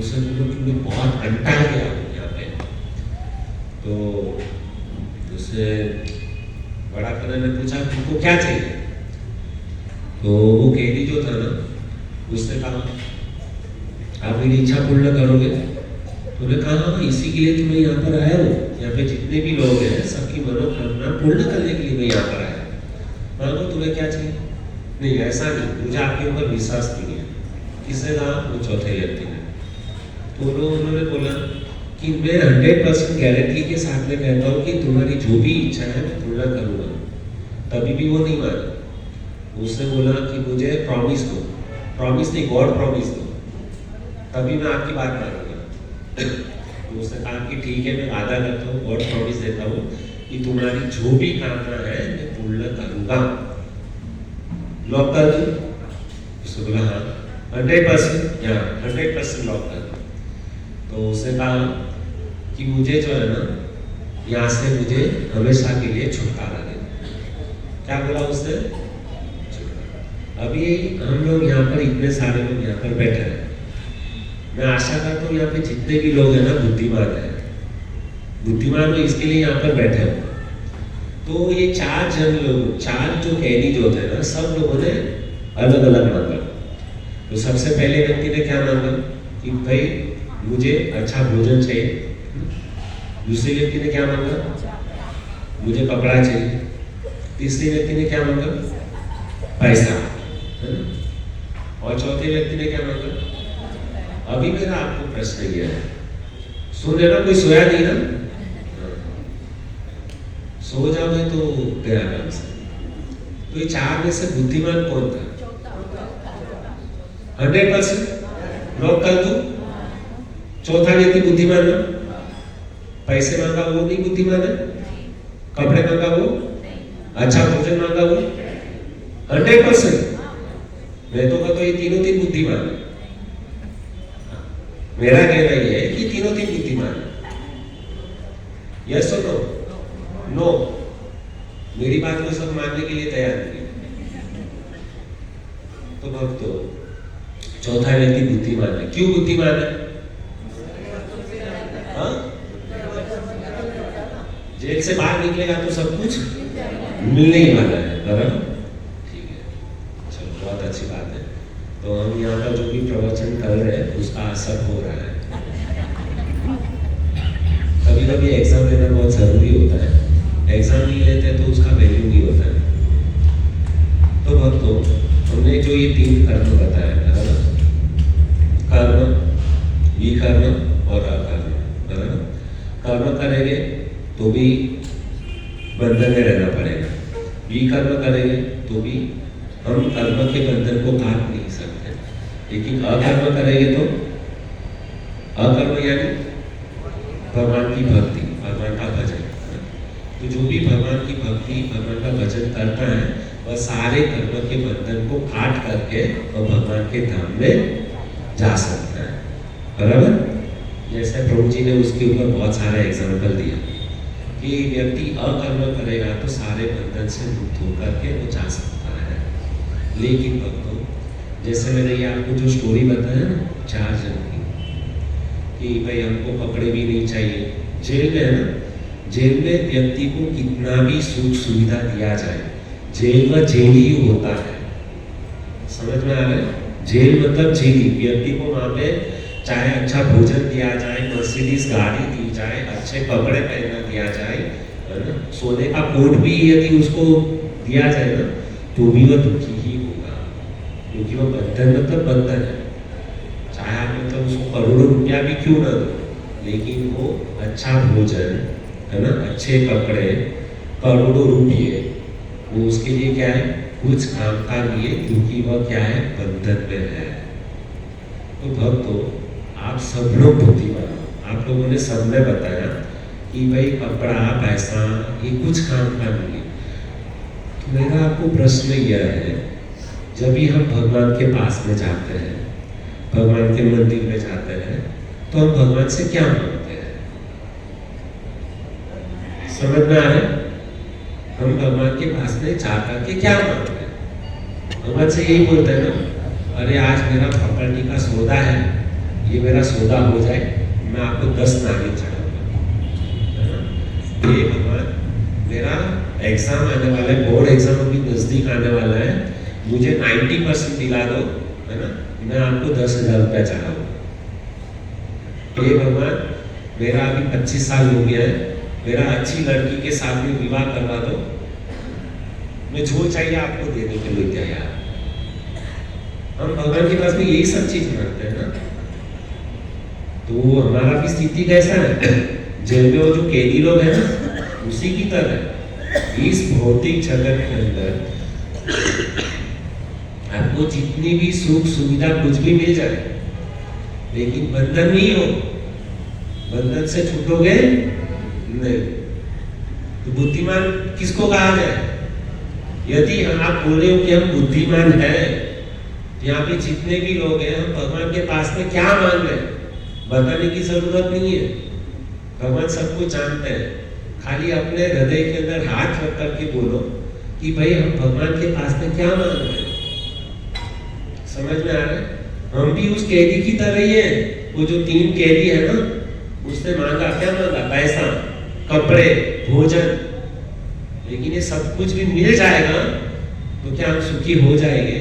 उसने बोला कि मैं बहुत अंटा गया हूँ यहाँ पे। तो उससे बड़ा ब्रदर ने पूछा तुमको क्या चाहिए? तो वो कैदी जो था ना उसने कहा आप मेरी इच्छा पूर्ण करोगे? तो उन्होंने कहा हाँ इसी के लिए तो मैं यहाँ पर आया हूँ, यहाँ पे जितने भी लोग हैं सबकी मनोकामना पूर्ण करने के लिए मैं यहाँ पर आया हूँ। मानो तुम्हें क्या चाहिए? नहीं ऐसा नहीं, मुझे आपके ऊपर विश्वास नहीं है। किसने कहा? वो चौथे व्यक्ति ने। तो उन्होंने बोला कि मैं 100% गारंटी के साथ में कहता हूँ कि तुम्हारी जो भी इच्छा है मैं पूर्ण करूँगा। तभी भी वो नहीं माना। उसने बोला कि मुझे प्रॉमिस दो, प्रॉमिस नहीं गॉड प्रॉमिस दो, तभी मैं आपकी बात मानूंगा। तो उसने कहा कि ठीक है मैं वादा करता हूँ, गॉड प्रॉमिस देता हूँ कि तुम्हारी जो भी कामना है मैं पूर्ण करूँगा। लॉक कर दूँ? उसने बोला हाँ 100%, यहाँ 100% लॉक कर दूँ। तो उसने कहा कि मुझे जो है ना यहाँ से मुझे हमेशा के लिए छुटकारा दे। क्या बोला उसने? अभी हम लोग यहाँ पर इतने सारे लोग यहाँ पर बैठे हैं, मैं आशा करता हूँ यहाँ पे जितने भी लोग हैं ना बुद्धिमान है, बुद्धिमान हो इसके लिए यहाँ पर बैठे हो। तो ये 4 जन लोग, 4 जो कैदी जो थे ना सब लोगों ने अलग अलग मांगा। तो सबसे पहले व्यक्ति ने क्या मांगा कि भाई मुझे अच्छा भोजन चाहिए। दूसरे व्यक्ति ने क्या मांगा? मुझे कपड़ा चाहिए। तीसरे व्यक्ति ने क्या मांगा? पैसा। और चौथे व्यक्ति ने क्या मांगा? अभी मेरा आपको प्रश्न यह है, सुन लेना, कोई सोया नहीं ना? सो जाओ मैं तो गया नाम से। तो ये चार में से बुद्धिमान कौन था? 100% लॉक कर दूं? चौथा व्यक्ति बुद्धिमान है? पैसे मांगा वो नहीं बुद्धिमान है? कपड़े मांगा वो? अच्छा भोजन मांगा वो? 100%। मैं तो कहता ये तीनों तीन बुद्धिमान है। मेरा कहना यह है कि तीनों तीन बुद्धिमान है। यस और नो? नो। मेरी बात को सब मानने के लिए तैयार नहीं। तो भक्तों, चौथा व्यक्ति बुद्धिमान है। क्यों बुद्धिमान है? हाँ? जेल से बाहर निकलेगा तो सब कुछ मिलने ही वाला है, बराबर? ठीक है, चलो बहुत अच्छी बात है। तो हम यहाँ का जो भी प्रवचन कर रहे हैं उसका असर हो रहा है। कभी कभी एग्जाम लेना बहुत जरूरी होता है। एग्जाम नहीं लेते तो उसका वैल्यू नहीं होता है। तो भक्तों, हमने जो ये तीन कर्म बताया है ना, कर्म, विकर्म और अकर्म, बराबर? कर्म करेंगे तो भी बंधन में रहना पड़ेगा, विकर्म करेंगे तो भी हम कर्म के बंधन को काट नहीं सकते, लेकिन अकर्म करेंगे तो, अकर्म यानी भगवान की भक्ति, भगवान का भजन। तो जो भी भगवान की भक्ति, भगवान का भजन करता है वह सारे कर्म के बंधन को काट करके वह भगवान के धाम में जा सकता है, बराबर? जैसे प्रभु जी ने उसके ऊपर बहुत सारे एग्जाम्पल दिया कि व्यक्ति अकर्म करेगा तो सारे बंधन से मुक्त होकर के वो जा सकता है। लेकिन भक्तों, जैसे मैंने ये आपको जो स्टोरी बताया ना 4 जन की, कि भाई हमको कपड़े भी नहीं चाहिए, जेल में है ना, जेल में व्यक्ति को कितना भी सुख सुविधा दिया जाए, जेल में जेल ही होता है। समझ में आ रहा है? जेल मतलब जेल ही। व्यक्ति को वहाँ पे चाहे अच्छा भोजन दिया जाए, मर्सिडीज गाड़ी दी जाए, अच्छे कपड़े पहनना दिया जाए, है ना, सोने का कोट भी यदि उसको दिया जाए ना, तो भी वह दुखी ही होगा, क्योंकि वह बंधन मतलब बंधन है। चाहे आप मतलब उसको करोड़ों रुपया भी क्यों ना दो, लेकिन वो अच्छा भोजन, है ना, अच्छे कपड़े, करोड़ों रुपये, वो उसके लिए क्या है? कुछ काम का लिए, क्योंकि वह क्या है? बंधन में है। तो भक्तों, आप सब लोग बुद्धिमान हो। आप लोगों ने सबने बताया कि भाई कपड़ा, पैसा ये कुछ काम का नहीं। तो मेरा आपको प्रश्न यह है, जब भी हम भगवान के पास में जाते हैं, भगवान के मंदिर में जाते हैं, तो हम भगवान से क्या मांगते हैं? समझ में आ रहा है? हम भगवान के पास में जाकर के क्या मांगते हैं? भगवान से यही बोलते हैं ना, अरे आज मेरा प्रॉपर्टी का सौदा है, ये मेरा सौदा हो जाए, मैं आपको 10 नारियल चढ़ाऊंगा। ये भगवान, मेरा एग्जाम आने वाला है, बोर्ड एग्जाम अभी नजदीक आने वाला है, मुझे 90% दिला दो, है ना, मैं आपको 10,000 रुपया चढ़ाऊंगा। ये भगवान, मेरा अभी 25 साल हो गया है, मेरा अच्छी लड़की के साथ में विवाह करवा दो, मैं जो चाहिए आपको देने के लिए तैयार। हम भगवान के पास में यही सब चीज मांगते हैं ना। तो हमारा भी स्थिति कैसा है? जेल में वो जो कैदी लोग हैं ना, उसी की तरह इस भौतिक जगत के अंदर आपको जितनी भी सुख सुविधा कुछ भी मिल जाए, लेकिन बंधन नहीं हो, बंधन से छूटोगे नहीं। तो बुद्धिमान किसको कहा जाए? यदि आप बोल रहे हो कि हम बुद्धिमान हैं, यहाँ पे जितने भी लोग हैं, हम भगवान के पास में क्या मांग रहे हैं बताने की जरूरत नहीं है। भगवान सब कुछ जानते हैं। खाली अपने हृदय के अंदर हाथ रख करके बोलो कि भाई हम भगवान के पास में क्या मांग रहे हैं। समझ में आ रहा है? हम भी उस कैदी की तरह ही है। वो जो 3 कैदी है ना, उसने मांगा, क्या मांगा? पैसा, कपड़े, भोजन। लेकिन ये सब कुछ भी मिल जाएगा तो क्या हम सुखी हो जाएंगे?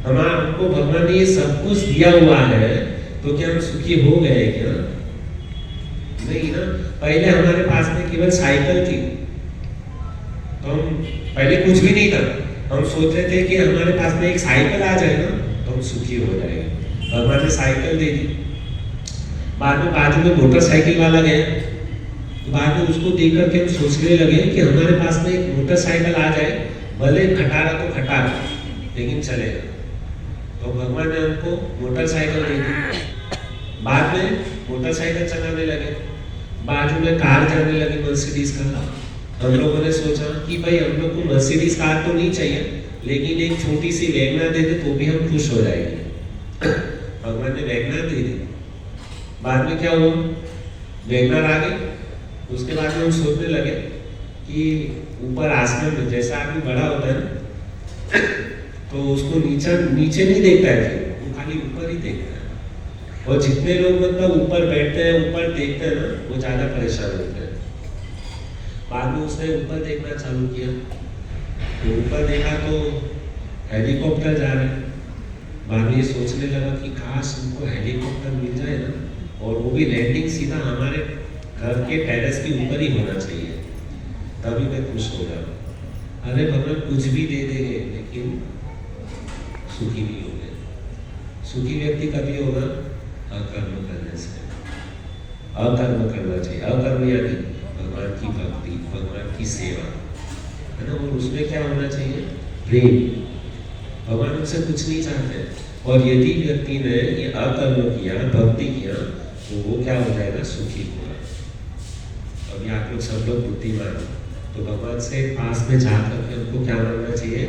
हमको भगवान ने ये सब कुछ दिया हुआ है, तो क्या हम सुखी हो गए क्या? नहीं ना। पहले हमारे पास में केवल साइकिल थी, तो हम पहले कुछ भी नहीं था, हम सोच रहे थे कि हमारे पास में एक साइकिल आ जाए ना तो हम सुखी हो जाएंगे। भगवान ने साइकिल दे दी। बाद में बाजू में मोटरसाइकिल वाला गया, बाद में उसको देख करके हम सोचने लगे कि हमारे पास में एक मोटरसाइकिल आ जाए, भले खटारा तो खटारा लेकिन चलेगा। तो भगवान ने हमको मोटरसाइकिल दे दी। बाद में मोटरसाइकिल चलाने लगे, बाजू में कार जाने लगी मर्सिडीज का। हम लोगों ने सोचा कि भाई हम लोग को मर्सिडीज कार तो नहीं चाहिए, लेकिन एक छोटी सी वैगनर दे दे तो भी हम खुश हो जाएंगे। भगवान ने वैगनर दे दी। बाद में क्या हुआ, वैगनर आ गई। उसके बाद में हम सोचने लगे कि ऊपर आसमान में जैसा आदमी बड़ा होता है ना, तो उसको नीचे नहीं देखता है, वो खाली ऊपर ही देखता है। और जितने लोग मतलब ऊपर बैठते हैं, ऊपर देखते हैं ना, वो ज्यादा परेशान होते हैं। बाद में उसने ऊपर देखना चालू किया, तो ऊपर देखा तो हेलीकॉप्टर जा रहे हैं। बाद में ये सोचने लगा कि काश हमको हेलीकॉप्टर मिल जाए ना, और वो भी लैंडिंग सीधा हमारे घर के टेरेस के ऊपर ही होना चाहिए, तभी मैं खुश हो जाऊँ। अरे भगवान कुछ भी दे देंगे लेकिन सुखी नहीं होंगे। सुखी व्यक्ति कभी होगा, अकर्म करने से। अकर्म करना चाहिए। अकर्म यानी भगवान की भक्ति, भगवान की सेवा, है ना। और उसमें क्या होना चाहिए, प्रेम। भगवान उनसे कुछ नहीं चाहते। और यदि व्यक्ति ने ये अकर्म किया, भक्ति किया, तो वो क्या हो जाएगा, सुखी होगा। अभी आप लोग सब लोग बुद्धिमान, तो भगवान से पास में जाकर के हमको क्या मांगना चाहिए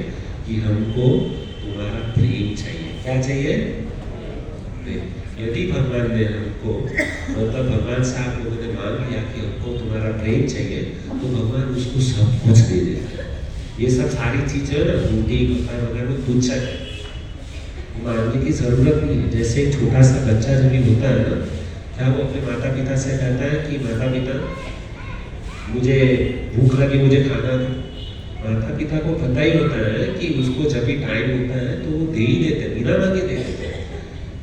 कि हमको तुम्हारा प्रेम चाहिए। क्या चाहिए, प्रेम। यदि भगवान ने हमको मतलब भगवान से आप लोगों ने मांग लिया कि हमको तुम्हारा प्रेम चाहिए, तो भगवान उसको सब कुछ दे देते हैं। ये सब सारी चीजें ना बूटी वगैरह में तुच्छ है, मांगने की जरूरत नहीं है। जैसे एक छोटा सा बच्चा जब भी होता है ना, क्या वो अपने माता पिता से कहता है कि माता पिता मुझे भूख लगी, मुझे खाना दो। माता पिता को पता ही होता है कि उसको जब भी टाइम होता है तो वो दे ही देते हैं, बिना मांगे दे देते हैं।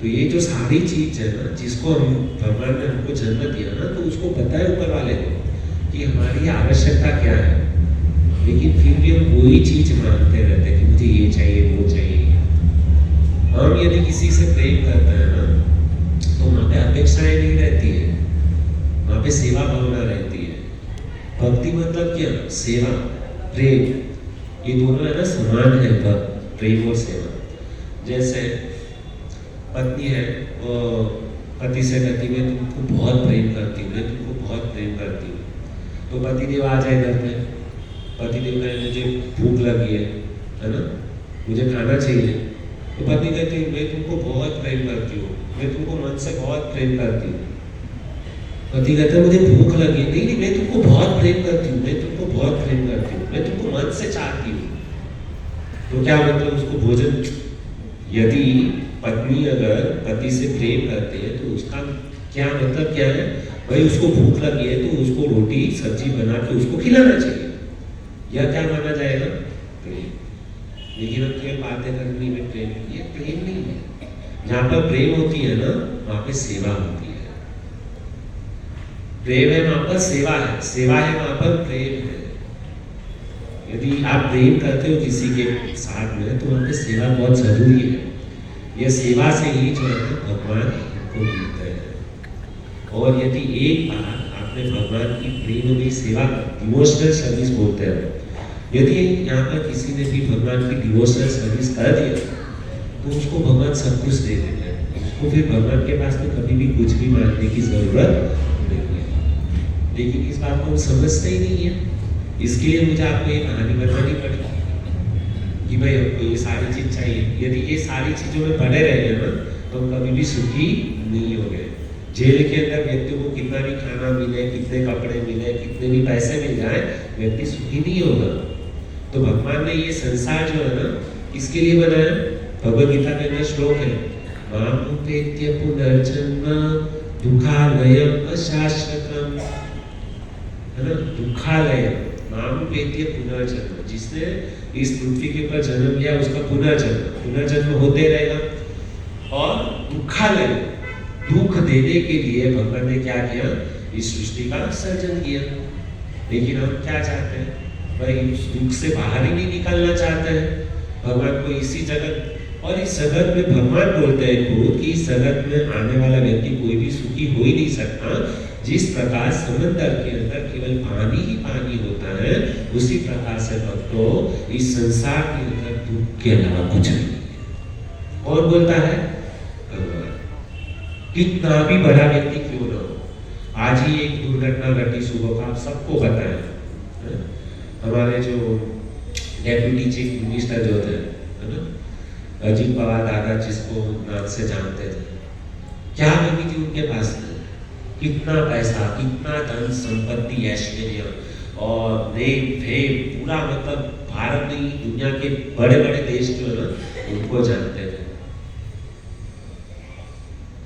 तो ये जो सारी चीज है ना, जिसको हम भगवान ने हमको जन्म दिया ना, तो उसको पता है ऊपर वाले को कि हमारी आवश्यकता क्या है, लेकिन फिर भी हम वही चीज मांगते रहते हैं कि मुझे ये चाहिए, वो चाहिए। हम यदि किसी से प्रेम करते हैं ना, तो वहाँ पे अपेक्षाएं नहीं रहती है, वहाँ पे सेवा भावना रहती है। भक्ति मतलब क्या, सेवा, प्रेम, ये दोनों है ना समान है। प्रेम और सेवा। जैसे पत्नी है, वो पति से कहती मैं तुमको बहुत प्रेम करती हूँ, मैं तुमको बहुत प्रेम करती हूँ। तो पतिदेव आ जाए घर में, पतिदेव कहे मुझे भूख लगी है ना, मुझे खाना चाहिए। तो पत्नी कहती है मैं तुमको बहुत प्रेम करती हूँ, मैं तुमको मन से बहुत प्रेम करती हूँ। पति कहता है मुझे भूख लगी, नहीं नहीं मैं तुमको बहुत प्रेम करती हूँ, मैं तुमको बहुत प्रेम करती हूँ, मैं तुमको मन से चाहती हूँ। तो क्या मतलब उसको भोजन, यदि पत्नी अगर पति से प्रेम करते हैं तो उसका क्या मतलब क्या है, भाई उसको भूख लगी है तो उसको रोटी सब्जी बना के उसको खिलाना चाहिए। यह क्या माना जाएगा, प्रेम। लेकिन हम केवल बातें करनी में प्रेम, ये प्रेम नहीं है। जहाँ पर प्रेम होती है ना, वहाँ पे सेवा होती है। प्रेम है वहाँ पर सेवा है, सेवा है वहाँ पर प्रेम है। यदि आप प्रेम करते हो किसी के साथ में, तो वहाँ पे सेवा बहुत जरूरी है। यह सेवा से ही जो है ना भगवान हमको मिलते हैं। और यदि एक बार आपने भगवान की प्रेम में सेवा, डिवोशनल सर्विस बोलते हैं, यदि यहाँ पर किसी ने भी भगवान की डिवोशनल सर्विस कर दिया, तो उसको भगवान सब कुछ दे देते हैं। उसको फिर भगवान के पास तो कभी भी कुछ भी मांगने की जरूरत नहीं है। लेकिन इस बात को हम समझते ही नहीं है। इसके लिए मुझे आपको ये कहानी बतानी पड़ी कि भाई हमको ये सारी चीज चाहिए। यदि ये सारी चीजों में पड़े रहे ना, तो हम कभी भी सुखी नहीं हो गए। जेल के अंदर व्यक्ति को कितना भी खाना मिले, कितने कपड़े मिले, कितने भी पैसे मिल जाए, व्यक्ति सुखी नहीं होगा। तो भगवान ने ये संसार जो है ना, इसके लिए बनाया। भगवद गीता के अंदर श्लोक है, मामुपेत्य पुनर्जन्म दुःखालयम् अशाश्वतम्, है ना, दुःखालयम्, मामुपेत्य पुनर्जन्म। जिसने इस पृथ्वी के ऊपर जन्म लिया उसका पुनर्जन्म होते रहेगा। और दुःखालय, दुख देने के लिए भगवान ने क्या किया, इस सृष्टि का सर्जन किया। लेकिन हम क्या चाहते हैं, भाई दुख से बाहर ही नहीं निकलना चाहते हैं। भगवान को इसी जगत, और इस जगत में भगवान बोलते हैं खुद कि इस जगत में आने वाला व्यक्ति कोई भी सुखी हो ही नहीं सकता जिस प्रकार समंदर के अंदर केवल पानी ही पानी होता है, उसी प्रकार से भक्तों इस संसार के अंदर दुख के अलावा कुछ नहीं है। और बोलता है भगवान, कितना भी बड़ा व्यक्ति क्यों ना हो, आज ही एक दुर्घटना घटी सुबह का, आप सबको पता है। हमारे जो डेप्यूटी चीफ मिनिस्टर जो थे, है ना, अजीत पवार दादा, जिसको नाम से जानते थे, क्या लगी थी उनके पास में, कितना पैसा, कितना धन संपत्ति, ऐश्वर्य और नेम फेम, पूरा मतलब भारत नहीं दुनिया के बड़े बड़े देश जो है ना उनको जानते थे।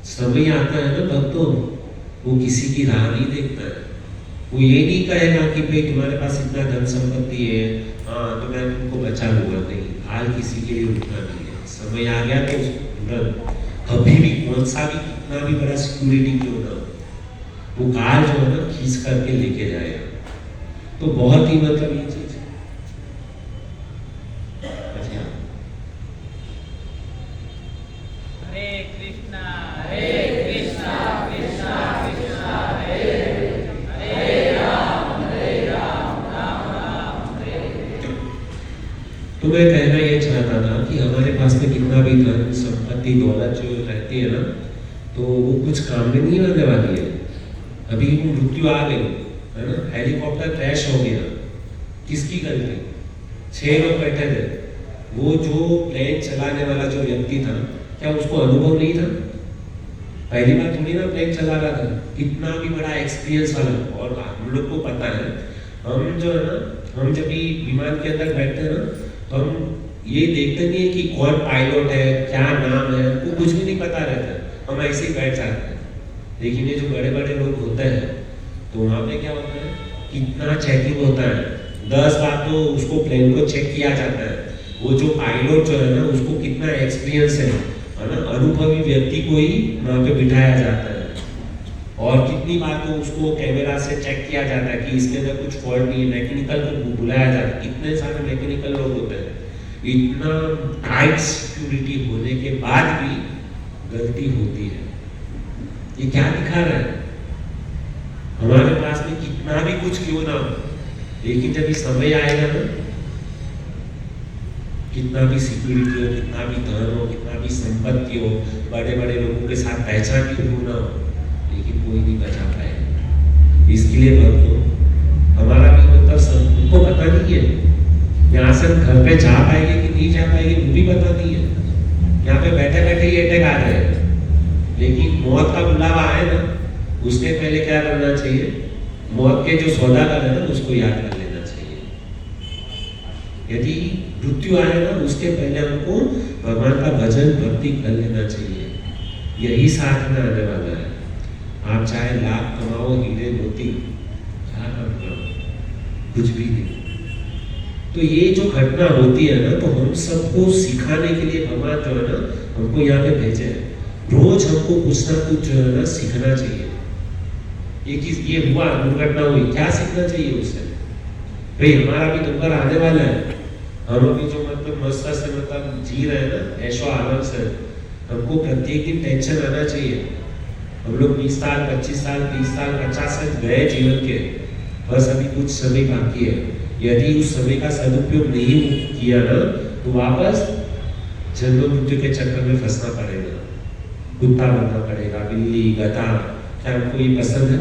समय आता है ना भक्तों, वो किसी की राह नहीं देखता है, वो ये नहीं कहेगा कि भाई तुम्हारे पास इतना धन संपत्ति है, हाँ तो मैं तुमको बचा लूंगा, नहीं, हाल किसी के लिए रुकना नहीं है। समय आ गया तो तुरंत कभी भी कौन सा भी कितना भी बड़ा सिक्योरिटी क्यों ना, वो काल जो है ना खींच करके लेके जाएगा। तो बहुत ही मतलब ये चीज है। अच्छा, हरे कृष्णा कृष्णा कृष्णा हरे हरे राम राम राम हरे। तो मैं कहना ये चाहता था कि हमारे पास में कितना भी धन संपत्ति दौलत जो रहती है ना, तो वो कुछ काम में नहीं आने वाली है। अभी वो मृत्यु आ गई है ना, हेलीकॉप्टर क्रैश हो गया, किसकी गलती? 6 लोग बैठे थे, वो जो प्लेन चलाने वाला जो व्यक्ति था, क्या उसको अनुभव नहीं था? पहली बार थोड़ी ना प्लेन चला रहा था, कितना भी बड़ा एक्सपीरियंस वाला। और हम लोग को पता है, हम जो है ना, हम जब भी विमान के अंदर बैठते हैं ना, तो हम ये देखते नहीं है कि कौन पायलट है, क्या नाम है, वो कुछ भी नहीं पता रहता है, हम ऐसे ही बैठ जाते हैं। लेकिन ये जो बड़े बड़े लोग होते हैं, तो वहाँ पे क्या होता है, कितना चेकिंग होता है, 10 बार तो उसको प्लेन को चेक किया जाता है। वो जो पायलट जो है ना, उसको कितना एक्सपीरियंस है ना, अनुभवी व्यक्ति को ही वहाँ पे बिठाया जाता है। और कितनी बार तो उसको कैमरा से चेक किया जाता है कि इसके अंदर कुछ फॉल्ट नहीं है, मैकेनिकल को बुलाया जाता है। कितने सारे मैकेनिकल लोग होते हैं, इतना टाइट सिक्योरिटी होने के बाद भी गलती होती है। ये क्या दिखा रहा है? हमारे पास में कितना भी कुछ क्यों ना हो, लेकिन जब ये समय आएगा ना, कितना भी सिक्योरिटी हो, कितना भी धन हो, कितना भी संपत्ति हो, बड़े बड़े लोगों के साथ पहचान भी क्यों ना हो, लेकिन कोई नहीं बचा पाएगा। इसके लिए भक्तों, हमारा भी मतलब सबको पता नहीं है, यहाँ से हम घर पे जा पाएंगे कि नहीं जा पाएंगे वो भी पता नहीं है। यहाँ पे बैठे बैठे ही अटैक आ जाए, लेकिन मौत का बुलावा आए ना, उसके पहले क्या करना चाहिए? मौत के जो सौदागर है ना, उसको याद कर लेना चाहिए। यदि मृत्यु आए ना, उसके पहले हमको भगवान का भजन भक्ति कर लेना चाहिए। यही साथ में आने वाला है। आप चाहे लाख कमाओ, हीरे मोती, क्या करो, कुछ भी नहीं। तो ये जो घटना होती है ना, तो हम सबको सिखाने के लिए भगवान जो है ना, हमको यहाँ पे भेजे हैं। रोज हमको कुछ ना कुछ जो है ना सीखना चाहिए। ये हुआ, दुर्घटना हुई, क्या सीखना चाहिए उससे? भाई हमारा भी नंबर आने वाला है, हम अभी जो मतलब मस्त से मतलब जी रहे हैं ना, ऐशो आराम से, हमको प्रत्येक दिन टेंशन आना चाहिए। हम लोग 20 साल 25 साल 30 साल 50 साल गए जीवन के, बस अभी कुछ समय बाकी है। यदि उस समय का सदुपयोग नहीं किया ना, तो वापस जन्म मृत्यु के चक्कर में फंसना पड़ेगा, कुत्ता बनना पड़ेगा, बिल्ली, गधा। क्या हमको ये पसंद है?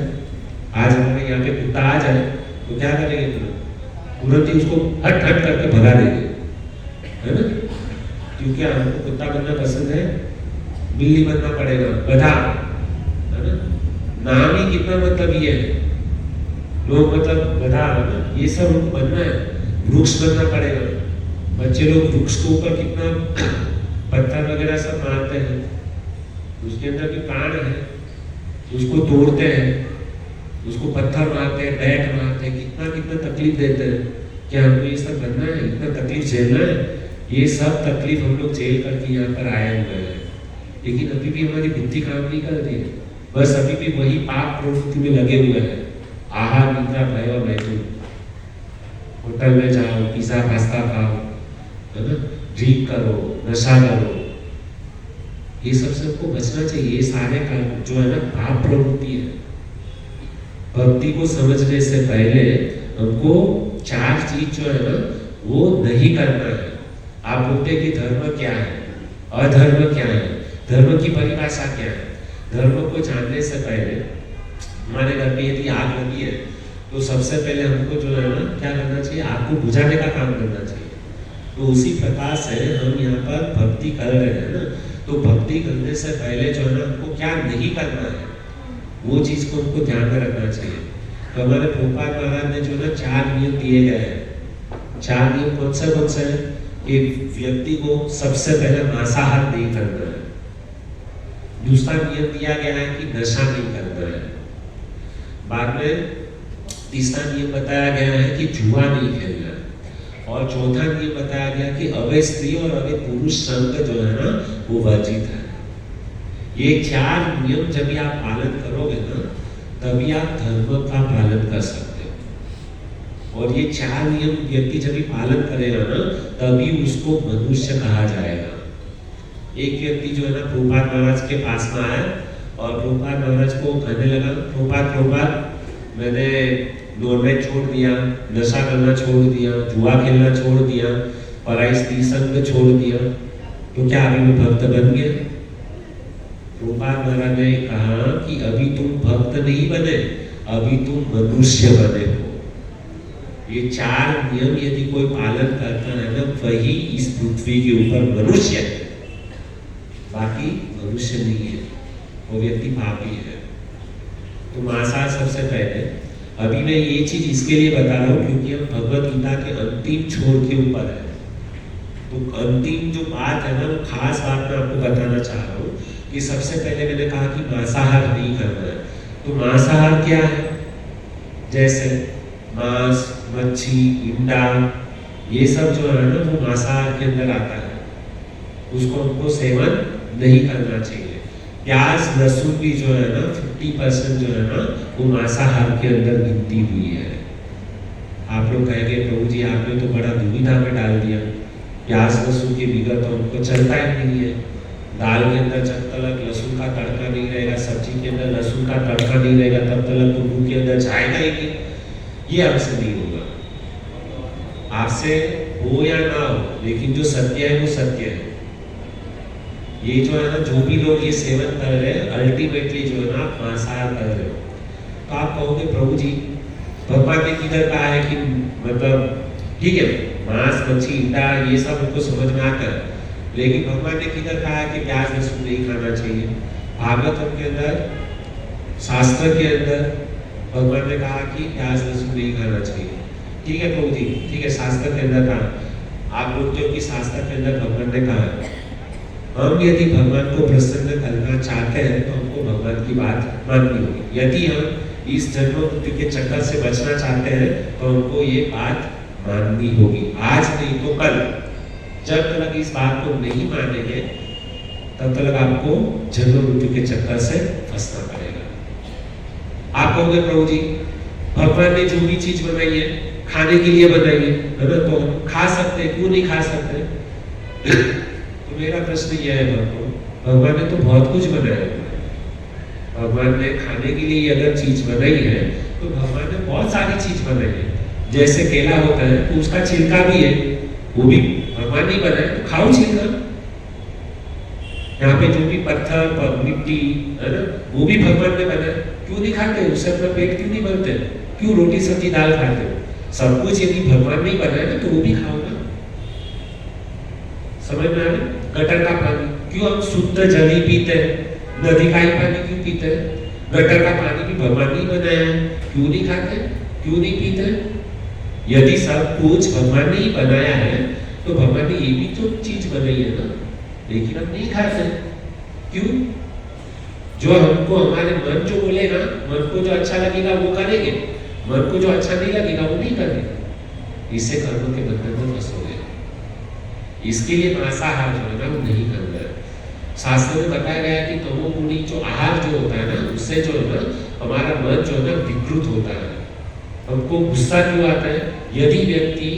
आज हमारे यहाँ पे कुत्ता आ जाए तो क्या करेंगे? तुरंत ही उसको हट हट करके भगा देंगे, है ना? क्योंकि हमको कुत्ता बनना पसंद है, बिल्ली बनना पड़ेगा, गधा, है ना? नाम ही कितना मतलब ये है, लोग मतलब गधा, है ना? ये सब हमको बनना है। वृक्ष बनना पड़ेगा, बच्चे लोग वृक्ष के ऊपर कितना पत्थर वगैरह सब मारते हैं, उसके अंदर भी प्राण है, उसको तोड़ते हैं, उसको पत्थर मारते हैं, बैट मारते हैं, कितना कितना तकलीफ देते हैं। क्या हमको ये सब बनना है? इतना तकलीफ झेलना है? ये सब तकलीफ हम लोग झेल करके यहाँ पर आए हुए हैं, लेकिन अभी भी हमारी बुद्धि काम नहीं कर रही है। बस अभी भी वही पाप प्रवृत्ति में लगे हुए हैं। आहार, निद्रा, भय और मैथुन। होटल में जाओ, पिज्जा पास्ता खाओ, है ना, ड्रिंक करो, नशा करो, ये सब सबको बचना चाहिए। ये सारे काम जो है ना पाप प्रवृत्ति है, भक्ति को समझने से पहले हमको 4 चीज जो है ना वो नहीं करना है। आप बोलते हैं कि धर्म क्या है, अधर्म क्या है, धर्म की परिभाषा क्या है। धर्म को जानने से पहले हमारे घर में यदि आग लगी है तो सबसे पहले हमको जो है ना क्या करना चाहिए, आग को बुझाने का काम करना चाहिए। तो उसी प्रकार से हम यहाँ पर भक्ति कर रहे हैं ना, तो भक्ति करने से पहले जो है ना हमको क्या नहीं करना है वो चीज को हमको ध्यान में रखना चाहिए। तो हमारे भोपाल महाराज ने जो ना 4 नियम दिए गए हैं। 4 नियम कौन से हैं कि व्यक्ति को सबसे पहले मांसाहार नहीं करना है। दूसरा नियम दिया गया है कि नशा नहीं करना है। बाद में तीसरा नियम बताया गया है कि जुआ नहीं खेलना है। और चौथा नियम बताया गया कि अवैध स्त्री और अवैध पुरुष संग जो है ना वो वर्जित है। ये 4 नियम जब भी आप पालन करोगे ना तभी आप धर्म का पालन कर सकते हो। और ये 4 नियम व्यक्ति जब भी पालन करेगा ना तभी उसको मनुष्य कहा जाएगा। एक व्यक्ति जो है ना प्रभुपाद महाराज के पास में आया और प्रभुपाद महाराज को कहने लगा, प्रभुपाद मैंने नॉनवेज छोड़ दिया, नशा करना छोड़ दिया, जुआ खेलना छोड़ दिया, पराई स्त्री संग छोड़ दिया, तो क्या अभी मैं भक्त बन गया? प्रभुपाद महाराज ने कहा कि अभी तुम भक्त नहीं बने, अभी तुम मनुष्य बने हो। ये 4 नियम यदि कोई पालन करता है ना वही इस पृथ्वी के ऊपर मनुष्य है, बाकी मनुष्य नहीं है, वो व्यक्ति पापी है। तो मांसाहार सबसे पहले। अभी मैं ये चीज इसके लिए बता रहा हूँ क्योंकि हम भगवत गीता के अंतिम छोर के ऊपर है। तो अंतिम जो बात है ना वो खास बात मैं आपको बताना चाह रहा हूँ कि सबसे पहले मैंने कहा कि मांसाहार नहीं करना है। तो मांसाहार क्या है? जैसे मांस, मच्छी, अंडा, ये सब जो है ना वो मांसाहार के अंदर आता है, उसको हमको सेवन नहीं करना चाहिए। प्याज लहसुन भी जो है ना 50% जो है ना वो मांसाहार के अंदर गिनती हुई है। आप लोग कहेंगे प्रभु जी आपने तो बड़ा दुविधा में डाल दिया, प्याज लहसुन के बिगड़ तो हमको चलता ही नहीं है। दाल के अंदर जब तक लहसुन का तड़का नहीं रहेगा, सब्जी के अंदर लहसुन का तड़का नहीं रहेगा तब तक तो मुंह के अंदर जाएगा ही नहीं। ये आपसे नहीं होगा, आपसे हो या ना हो, लेकिन जो सत्य है वो सत्य है। ये जो है ना जो भी लोग ये सेवन कर रहे हैं अल्टीमेटली जो है ना आप मांसाहार कर रहे हो। तो आप कहोगे प्रभु जी भगवान ने किधर कहा है कि मतलब ठीक है मांस, मच्छी, अंडा ये सब हमको समझ में आता है, लेकिन भगवान ने किधर कहा है कि प्याज लहसुन नहीं खाना चाहिए? भागवतम के अंदर, शास्त्र के अंदर भगवान ने कहा कि प्याज लहसुन नहीं खाना चाहिए। ठीक है प्रभु जी, ठीक है शास्त्र के अंदर कहा। आप बोलते हो कि शास्त्र के अंदर भगवान ने कहा। हम यदि भगवान को प्रसन्न करना चाहते हैं तो हमको भगवान की बात माननी होगी। यदि हम इस जन्म मृत्यु के चक्कर से बचना चाहते हैं तो हमको ये बात माननी होगी, आज नहीं तो कल। जब तक इस बात को नहीं मानेंगे तब तक आपको जन्म मृत्यु के चक्कर से फंसना पड़ेगा। आप कहोगे प्रभु जी भगवान ने जो भी चीज बनाई है खाने के लिए बनाई है ना, तो हम खा सकते हैं, क्यों नहीं खा सकते? तो मेरा प्रश्न यह है भगवान ने तो बहुत कुछ बनाया है। भगवान ने खाने के लिए अगर चीज बनाई है तो भगवान ने बहुत सारी चीज बनाई है। जैसे केला होता है तो उसका छिलका भी है, वो भी भगवान ने बनाया, तो खाओ छिलका। यहाँ पे जो भी पत्थर मिट्टी है ना वो भी भगवान ने बनाया, क्यों नहीं खाते? उससे अपना पेट क्यों नहीं भरते? क्यों रोटी सब्जी दाल खाते हो? सब कुछ यदि भगवान ने बनाया ना तो वो भी खाओ ना। समझ में आ रहा? गटर का पानी क्यों हम शुद्ध जल ही पीते हैं, नदी का ही पानी क्यों पीते हैं? गटर का पानी भी भगवान ने बनाया है, क्यों नहीं खाते, क्यों नहीं पीते? यदि सब कुछ भगवान ने ही बनाया है तो भगवान ने ये भी तो चीज बनाई है ना, लेकिन हम नहीं खाते। क्यों? जो हमको हमारे मन जो बोलेगा, मन को जो अच्छा लगेगा वो करेंगे, मन को जो अच्छा नहीं लगेगा वो नहीं करेंगे। इससे कर्म के बंधन में फंसोगे। इसके लिए मांसाहार जो है ना वो नहीं करना है। शास्त्र में बताया गया है कि तमोगुणी जो आहार जो होता है ना उससे जो है ना हमारा मन जो है ना विकृत होता है। हमको गुस्सा क्यों आता है? यदि व्यक्ति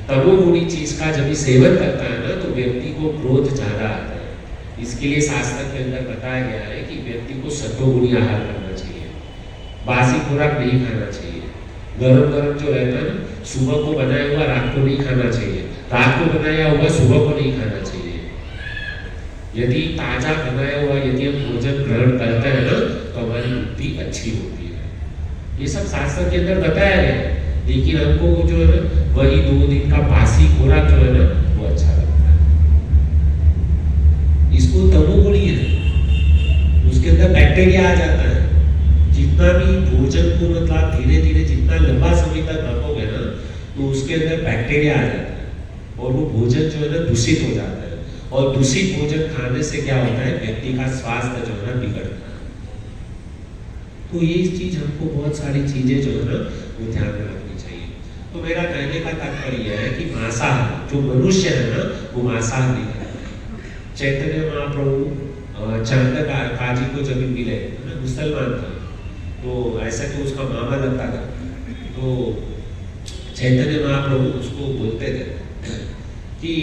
तमोगुणी चीज का जब सेवन करता है ना तो व्यक्ति को क्रोध ज्यादा आता है। इसके लिए शास्त्र के अंदर बताया गया है कि व्यक्ति को सत्वगुणी आहार करना चाहिए। बासी खुराक नहीं खाना चाहिए। गरम गरम जो रहता है ना, सुबह को बनाया हुआ रात को नहीं खाना चाहिए, रात को बनाया हुआ सुबह को नहीं खाना चाहिए। यदि ताजा बनाया हुआ यदि हम भोजन ग्रहण करते हैं ना, तो हमारी बुद्धि अच्छी होती है। ये सब शास्त्र के अंदर बताया गया है, लेकिन हमको जो है ना, वही 2 दिन का बासी खुराक जो है ना, वो अच्छा लगता है। इसको तमोगुणी है, उसके अंदर बैक्टीरिया आ जाता है। जितना भी भोजन को मतलब धीरे धीरे जितना लंबा समय तक रखोगे ना, तो उसके अंदर बैक्टीरिया आ जाता है और वो भोजन जो है ना दूषित हो जाता है। और दूषित भोजन खाने से क्या होता है, व्यक्ति का स्वास्थ्य जो है ना बिगड़ता है। तो ये चीज हमको बहुत सारी चीजें जो है ना वो ध्यान में रखनी चाहिए। तो मेरा कहने का तात्पर्य यह है कि मांसाहार जो मनुष्य है ना, वो मांसाहार नहीं करता है। चैतन्य महाप्रभु चंद काजी को जब मिले, मुसलमान था, तो ऐसा तो उसका मामा लगता था, तो चैतन्य महाप्रभु उसको बोलते थे कि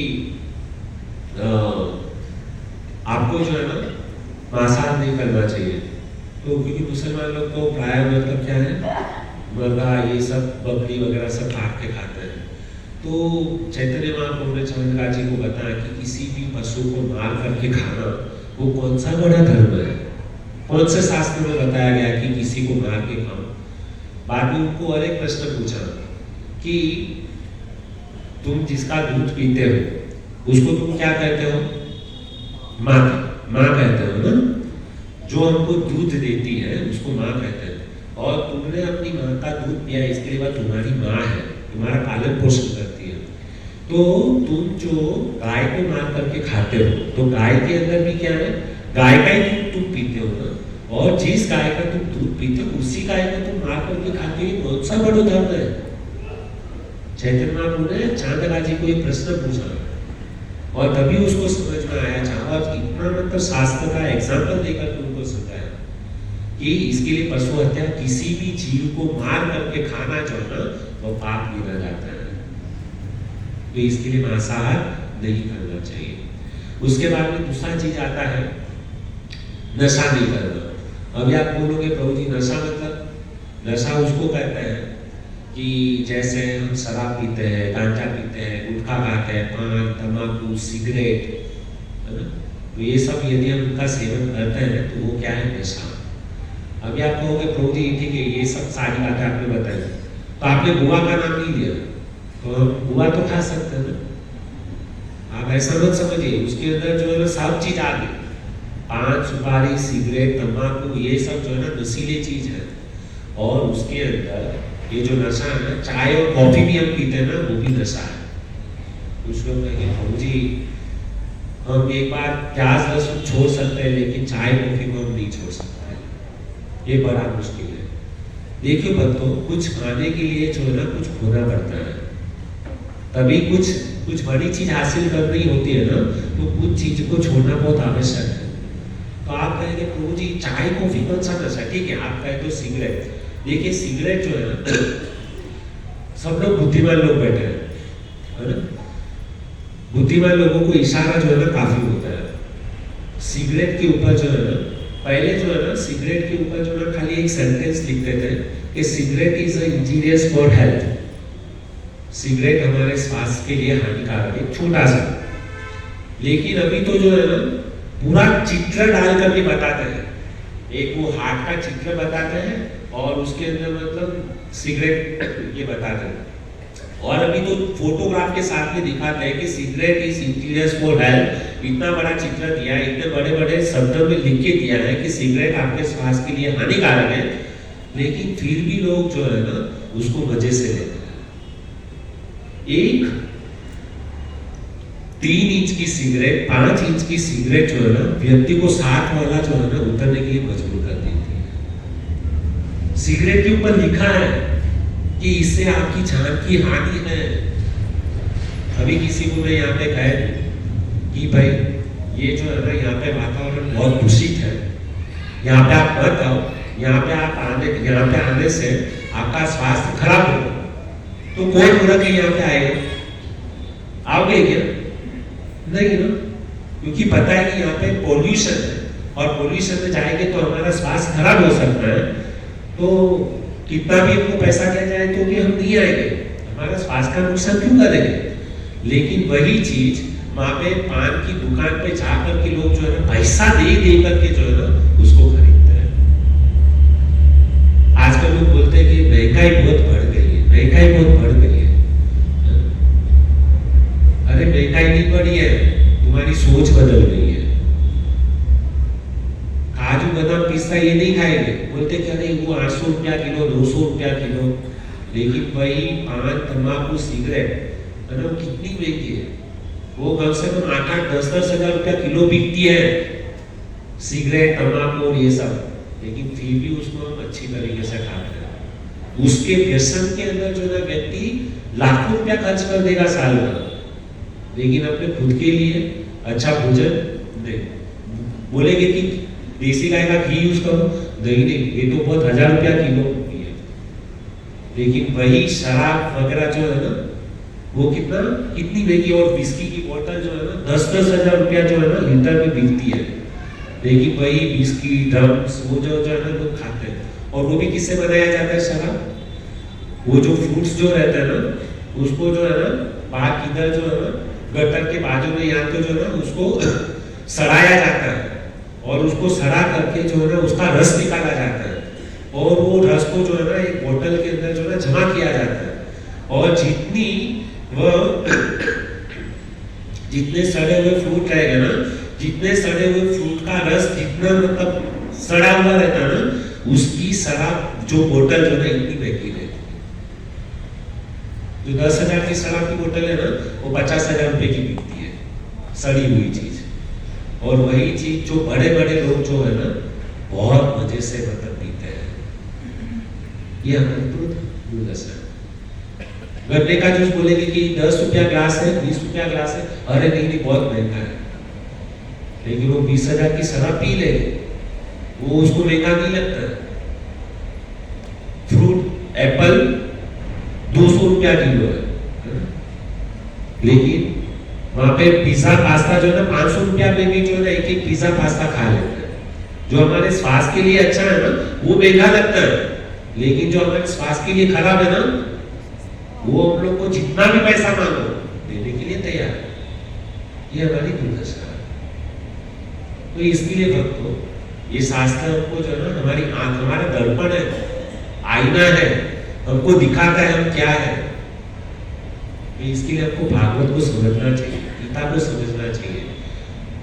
आपको जो है ना मांसाहार नहीं करना चाहिए। तो क्योंकि मुसलमान लोग तो प्राय मतलब क्या है, मुर्गा ये सब बकरी वगैरह सब काट के खाते हैं। तो चैतन्य महाप्रभु ने चंद्रका जी को बताया कि किसी भी पशु को मार करके खाना वो कौन सा बड़ा धर्म है, कौन से शास्त्र में बताया गया कि किसी को मार के खाओ। बाद में उनको और एक प्रश्न पूछा कि तुम जिसका दूध पीते हो उसको तुम क्या कहते हो? माँ, माँ कहते हो ना। जो हमको दूध देती है उसको माँ कहते हैं, और तुमने अपनी माँ का दूध पिया, इसके लिए तुम्हारी माँ है, तुम्हारा पालन पोषण करती है। तो तुम जो गाय को मार करके खाते हो, तो गाय के अंदर भी क्या है, गाय का ही दूध तुम पीते हो ना, और जिस गाय का तुम दूध पीते हो उसी गाय को तुम मार करके खाते हो, कौन सा बड़ा धर्म है? चैतन्य महाप्रभु ने चांदका जी को एक प्रश्न पूछा और तभी उसको समझ में आया। और इतना मतलब शास्त्र का एग्जाम्पल देकर उनको समझाया कि इसके लिए पशु हत्या, किसी भी जीव को मार करके खाना जो है ना वो पाप गिना जाता है। तो इसके लिए मांसाहार नहीं करना चाहिए। उसके बाद में दूसरा चीज आता है नशा नहीं करना। अभी आप बोलोगे प्रभु जी नशा मतलब, नशा उसको कहते हैं कि जैसे हम शराब पीते हैं, गांजा पीते हैं, गुटखा खाते हैं, पान, तंबाकू, सिगरेट, है ना, तो ये सब यदि हम उनका सेवन करते हैं तो वो क्या है, नशा। अभी आप कहोगे प्रभु जी ठीक है ये सब सारी बातें आपने बताई, तो आपने बुआ का नाम नहीं लिया, तो हम बुआ तो खा सकते हैं ना। आप ऐसा मत समझिए, उसके अंदर जो है ना सब चीज आ गई, पान, सुपारी, सिगरेट, तंबाकू, ये सब जो है ना नशीली चीज है। और उसके अंदर ये जो नशा है ना, चाय और कॉफी भी हम पीते हैं ना, वो भी नशा है। कुछ लोग कहेंगे प्रभु जी हम एक बार प्याज लहसुन छोड़ सकते हैं, लेकिन चाय कॉफी को हम नहीं छोड़ सकते, ये बड़ा मुश्किल है। देखिए बच्चों, कुछ खाने के लिए जो है ना कुछ खोना पड़ता है, तभी कुछ बड़ी चीज हासिल करनी होती है ना, तो कुछ चीज को छोड़ना बहुत आवश्यक है। तो आप कहेंगे प्रभु जी चाय कॉफी कौन सा नशा, ठीक है आप कहे तो सिगरेट। देखिए सिगरेट जो है ना, सब लोग बुद्धिमान लोग बैठे हैं, है ना, बुद्धिमान लोगों को इशारा जो है ना काफी होता है। सिगरेट के ऊपर जो है ना, पहले जो है ना सिगरेट के ऊपर जो है ना खाली एक सेंटेंस लिखते थे कि cigarette is injurious for health, cigarette हमारे स्वास्थ्य के लिए हानिकारक है, छोटा सा। लेकिन अभी तो जो है ना पूरा चित्र डाल करके बताते हैं, एक वो हार्ट का चित्र बताते हैं और उसके अंदर मतलब सिगरेट ये बताते हैं, और अभी तो फोटोग्राफ के साथ में दिखाते हैं कि cigarette is injurious for health. इतना बड़ा चित्र दिया है, इतने बड़े बड़े शब्दों में लिख के दिया है कि सिगरेट आपके स्वास्थ्य के लिए हानिकारक है, लेकिन फिर भी लोग जो है ना उसको मजे से लेते हैं। एक 3 इंच की सिगरेट, 5 इंच की सिगरेट जो है ना व्यक्ति को 60 वाला जो है ना उतरने के लिए मजबूर कर देती है। सिगरेट के ऊपर लिखा है कि इससे आपकी जान की हानि है। अभी किसी को मैं यहाँ पे कह दूं कि भाई ये जो है ना यहाँ पे वातावरण बहुत दूषित है, यहाँ पे आप मत आओ, यहाँ पे आने से आपका स्वास्थ्य खराब होगा, तो कोई बोला कि यहाँ पे आएगा, आओगे क्या? नहीं ना, क्योंकि पता है कि यहाँ पे पॉल्यूशन है और पॉल्यूशन में जाएंगे तो हमारा स्वास्थ्य खराब हो सकता है। तो कितना भी हमको पैसा दिया जाए तो भी हम नहीं आएंगे, हमारा स्वास्थ्य का नुकसान क्यों करेंगे। लेकिन वही चीज वहां पे पान की दुकान पे जाकर के लोग जो है ना पैसा दे दे करके जो है ना उसको खरीदते हैं। आजकल लोग बोलते हैं कि महंगाई बहुत बढ़ गई है, महंगाई बहुत बढ़ गई है। अरे महंगाई नहीं बढ़ी है, तुम्हारी सोच बदल गई है। काजू बादाम पिस्ता ये नहीं खाएंगे, बोलते कि अरे वो 800 रुपया किलो, 200 रुपया किलो। लेकिन वही पान तंबाकू सिगरेट है ना कितनी महंगी है, वो कम से कम 8-8, 10-10 हजार रुपया किलो बिकती है सिगरेट तंबाकू और ये सब। लेकिन फिर भी उसको हम अच्छी तरीके से खाते हैं। उसके व्यसन के अंदर जो है व्यक्ति लाखों रुपया खर्च कर देगा साल भर, लेकिन अपने खुद के लिए अच्छा भोजन नहीं। बोलेंगे कि देसी गाय का घी यूज करो, नहीं नहीं ये तो बहुत 1000 रुपया किलो है। लेकिन वही शराब वगैरह जो है ना वो कितनी महंगी, और विस्की की बोतल जो है ना 10-10 हजार रुपया जो है ना लीटर में बिकती है। लेकिन वही विस्की ड्रम्स वो जो है ना लोग खाते हैं। और वो भी किससे बनाया जाता है शराब, वो जो फ्रूट्स जो रहते हैं ना उसको जो है ना बाहर किधर जो है ना गटर के बाजू में यहाँ पे जो है ना उसको सड़ाया जाता है, और उसको सड़ा करके जो है ना उसका रस निकाला जाता है, और वो रस को जो है ना एक बोतल के अंदर जो है ना जमा किया जाता है। और जितने सड़े हुए फ्रूट रहेगा ना, जितने सड़े हुए फ्रूट का रस जितना मतलब सड़ा हुआ रहता है ना, उसकी शराब जो बोतल जो है इतनी महंगी रहती है। जो 10,000 की शराब की बोतल है ना वो 50,000 रुपए की बिकती है, सड़ी हुई चीज। और वही चीज जो बड़े बड़े लोग जो है ना बहुत मजे से मतलब पीते हैं। ये हमारी दुर्दशा है। गन्ने का जूस बोलेंगे कि 10 रुपया ग्लास है, 20 रुपया ग्लास है, अरे नहीं नहीं बहुत महंगा है। लेकिन वो 20,000 की शराब पी ले, वो उसको महंगा नहीं लगता है। फ्रूट एप्पल 200 रुपया किलो है, लेकिन वहां पे पिज्जा पास्ता जो है ना 500 रुपया में भी जो है ना एक पिज्जा पास्ता खा लेते हैं। जो हमारे स्वास्थ्य के लिए अच्छा है ना वो महंगा लगता है, लेकिन जो हमारे स्वास्थ्य के लिए खराब है ना वो हम लोग को जितना भी पैसा मांगो देने के लिए तैयार है। ये हमारी दुर्दशा है। तो इसलिए भक्तों ये शास्त्र हमको जो है ना हमारी आंख, हमारा दर्पण है, आईना है, हमको दिखाता है हम क्या है। तो इसके लिए हमको भागवत को समझना चाहिए, गीता को समझना चाहिए,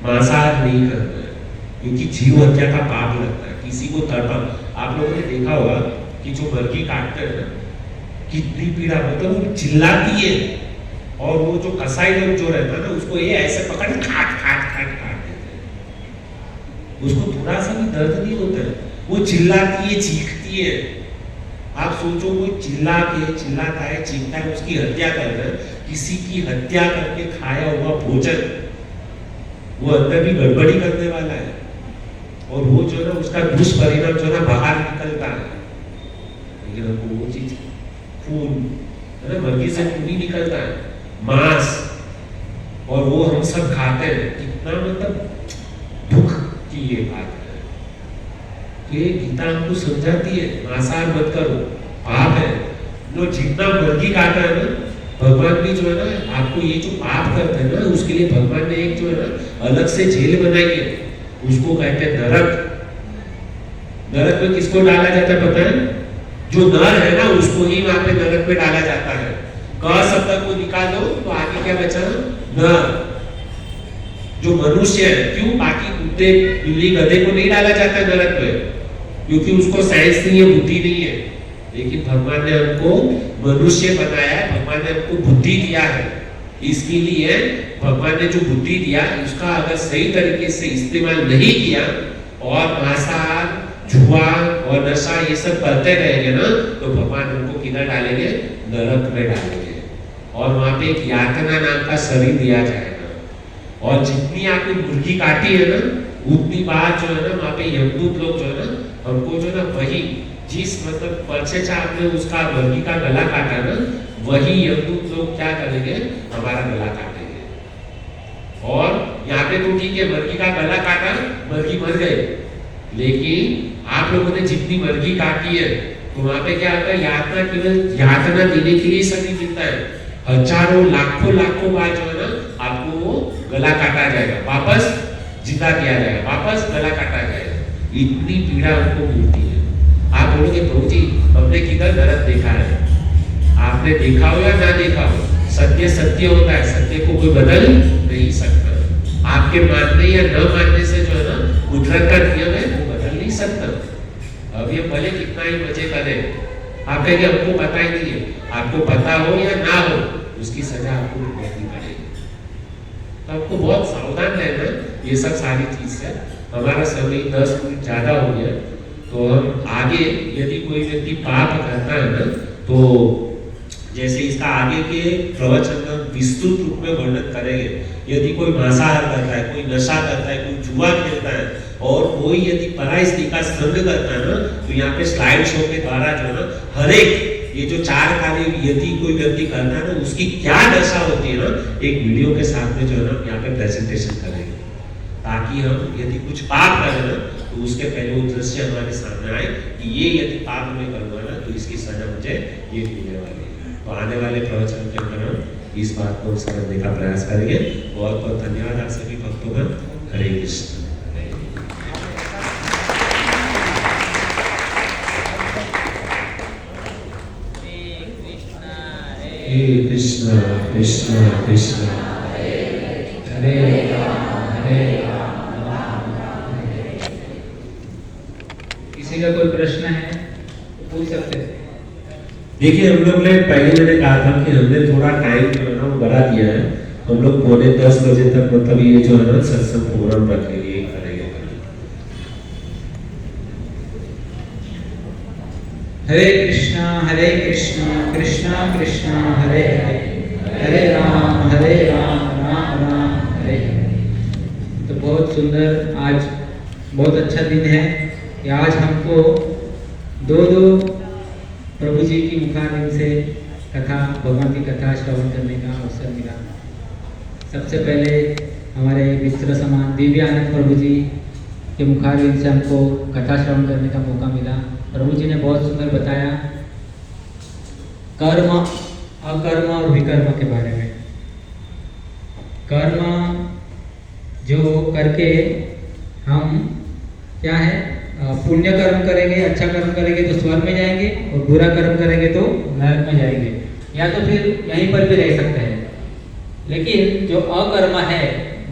मांसाहार नहीं करना है, क्योंकि जीव हत्या का पाप लगता है। किसी को तड़पा, आप लोगों ने देखा होगा कि जो मुर्गी काटते हैं ना कितनी पीड़ा मतलब वो चिल्लाती है, और वो जो कसाई लोग जो रहता है ना उसको ये ऐसे पकड़ काट देते हैं। उसको थोड़ा सा भी दर्द नहीं होता है, वो चिल्लाती है, चीखती है। आप सोचो वो चिल्लाता है, चीखता है, उसकी हत्या कर रहा है। किसी की हत्या करके खाया हुआ भोजन वो अंदर भी गड़बड़ी करने वाला है, और वो जो है ना उसका दुष्परिणाम जो है ना बाहर निकलता है। लेकिन हमको वो चीज खून है ना, मुर्गी से खून ही निकलता है, मांस, और वो हम सब खाते हैं। कितना मतलब दुख की ये बात है। तो ये गीता हमको समझाती है मांसाहार मत करो, पाप है। जो जितना मुर्गी काटा है ना भगवान भी जो है ना आपको ये जो पाप करते हैं ना उसके लिए भगवान ने एक जो है ना अलग से जेल बनाई है, उसको कहते हैं नरक। नरक में किसको डाला जाता है पता है? जो नर है ना उसको ही वहां पे नरक में डाला जाता है। क शब्द को निकाल दो तो आगे क्या बचा? नर। जो मनुष्य है, क्यों? बाकी कुत्ते बिल्ली गधे को नहीं डाला जाता है नरक में, क्योंकि उसको साइंस नहीं है, बुद्धि नहीं है। लेकिन भगवान ने हमको मनुष्य बनाया है, भगवान ने हमको बुद्धि दिया है। इसके लिए भगवान ने जो बुद्धि दिया उसका अगर सही तरीके से इस्तेमाल नहीं किया और मांसाहार, जुआ और नशा ये सब करते रहेंगे ना तो भगवान हमको किधर डालेंगे? नरक में डालेंगे। और वहां पे एक यातना नाम का शरीर दिया जाएगा। और जितनी आपने मुर्गी काटी है ना उतनी बार जो है ना वहां पे यमदूत लोग जो है ना हमको जो है ना वही जिस मतलब पर्चे से आपने उसका मुर्गी का गला काटा ना वही यमदूत लोग क्या करेंगे? हमारा गला काटेंगे। और यहाँ पे तो ठीक है मुर्गी का गला काटा, मुर्गी मर गई, लेकिन आप आप लोगों ने जितनी मर्गी काटी है, तो वहां पे क्या होता है, यातना केवल यातना देने के लिए समय मिलता है। हजारों लाखों लाखों बार जो है ना आपको वो गला काटा जाएगा, वापस जिंदा किया जाएगा, वापस गला काटा जाएगा। इतनी पीड़ा उनको मिलती है। आप बोलोगे प्रभु जी हमने किधर नरक देखा है? आपने देखा हो या ना देखा हो, सत्य सत्य होता है, सत्य को कोई बदल नहीं सकता। आपके मानने या न मानने से जो है ना कुदरत का नियम है वो बदल नहीं सकता। अब ये भले कितना ही मजे करे, आप कहेंगे हमको पता ही नहीं है, आपको पता हो या ना हो उसकी सजा आपको भुगतनी पड़ेगी। तो आपको बहुत सावधान रहना ये सब सारी चीज से। हमारा समय 10 मिनट ज्यादा हो गया, तो हम आगे यदि कोई व्यक्ति पाप करता है ना, तो जैसे इसका आगे के प्रवचन में विस्तृत रूप में वर्णन करेंगे। यदि कोई मांसाहार करता है, कोई नशा करता है, कोई जुआ खेलता है और कोई यदि पराई स्त्री का संग करता है ना, तो यहाँ पे स्लाइड शो के द्वारा जो है ना हर एक ये जो 4 कार्य यदि कोई व्यक्ति करता है ना उसकी क्या दशा होती है ना, एक वीडियो के साथ में जो है ना यहाँ पे प्रेजेंटेशन करेंगे, ताकि हम यदि कुछ पाप करें ना तो उसके पहले वो दृश्य हमारे सामने आए कि ये यदि पाप मैं करूँगा ना तो इसकी सजा मुझे ये मिलने वाली है। तो आने वाले प्रवचन के अंदर हम इस बात को समझने का प्रयास करेंगे। बहुत बहुत धन्यवाद आप सभी भक्तों का। हरे कृष्ण। हरे कृष्णा कृष्ण कृष्ण हरे राम किसी का कोई प्रश्न है तो पूछ सकते हैं। देखिए हम लोग ने पहले मैंने कहा था कि हमने थोड़ा टाइम जो है ना वो बढ़ा दिया है। हम लोग 9:45 बजे तक मतलब ये जो है ना सत्संग प्रोग्राम रखने के लिए करेंगे। हरे कृष्णा कृष्णा कृष्णा हरे हरे हरे राम राम राम हरे हरे। तो बहुत सुंदर, आज बहुत अच्छा दिन है कि आज हमको दो प्रभु जी की मुखारविंद से कथा, भगवान की कथा श्रवण करने का अवसर मिला। सबसे पहले हमारे मित्र समान दिव्यानंद प्रभु जी के मुखारविंद से हमको कथा श्रवण करने का मौका मिला। प्रभु जी ने बहुत सुंदर बताया कर्म, अकर्म और विकर्म के बारे में। कर्म जो करके हम क्या है, पुण्य कर्म करेंगे, अच्छा कर्म करेंगे तो स्वर्ग में जाएंगे, और बुरा कर्म करेंगे तो नरक में जाएंगे, या तो फिर यहीं पर भी रह सकते हैं। लेकिन जो अकर्म है,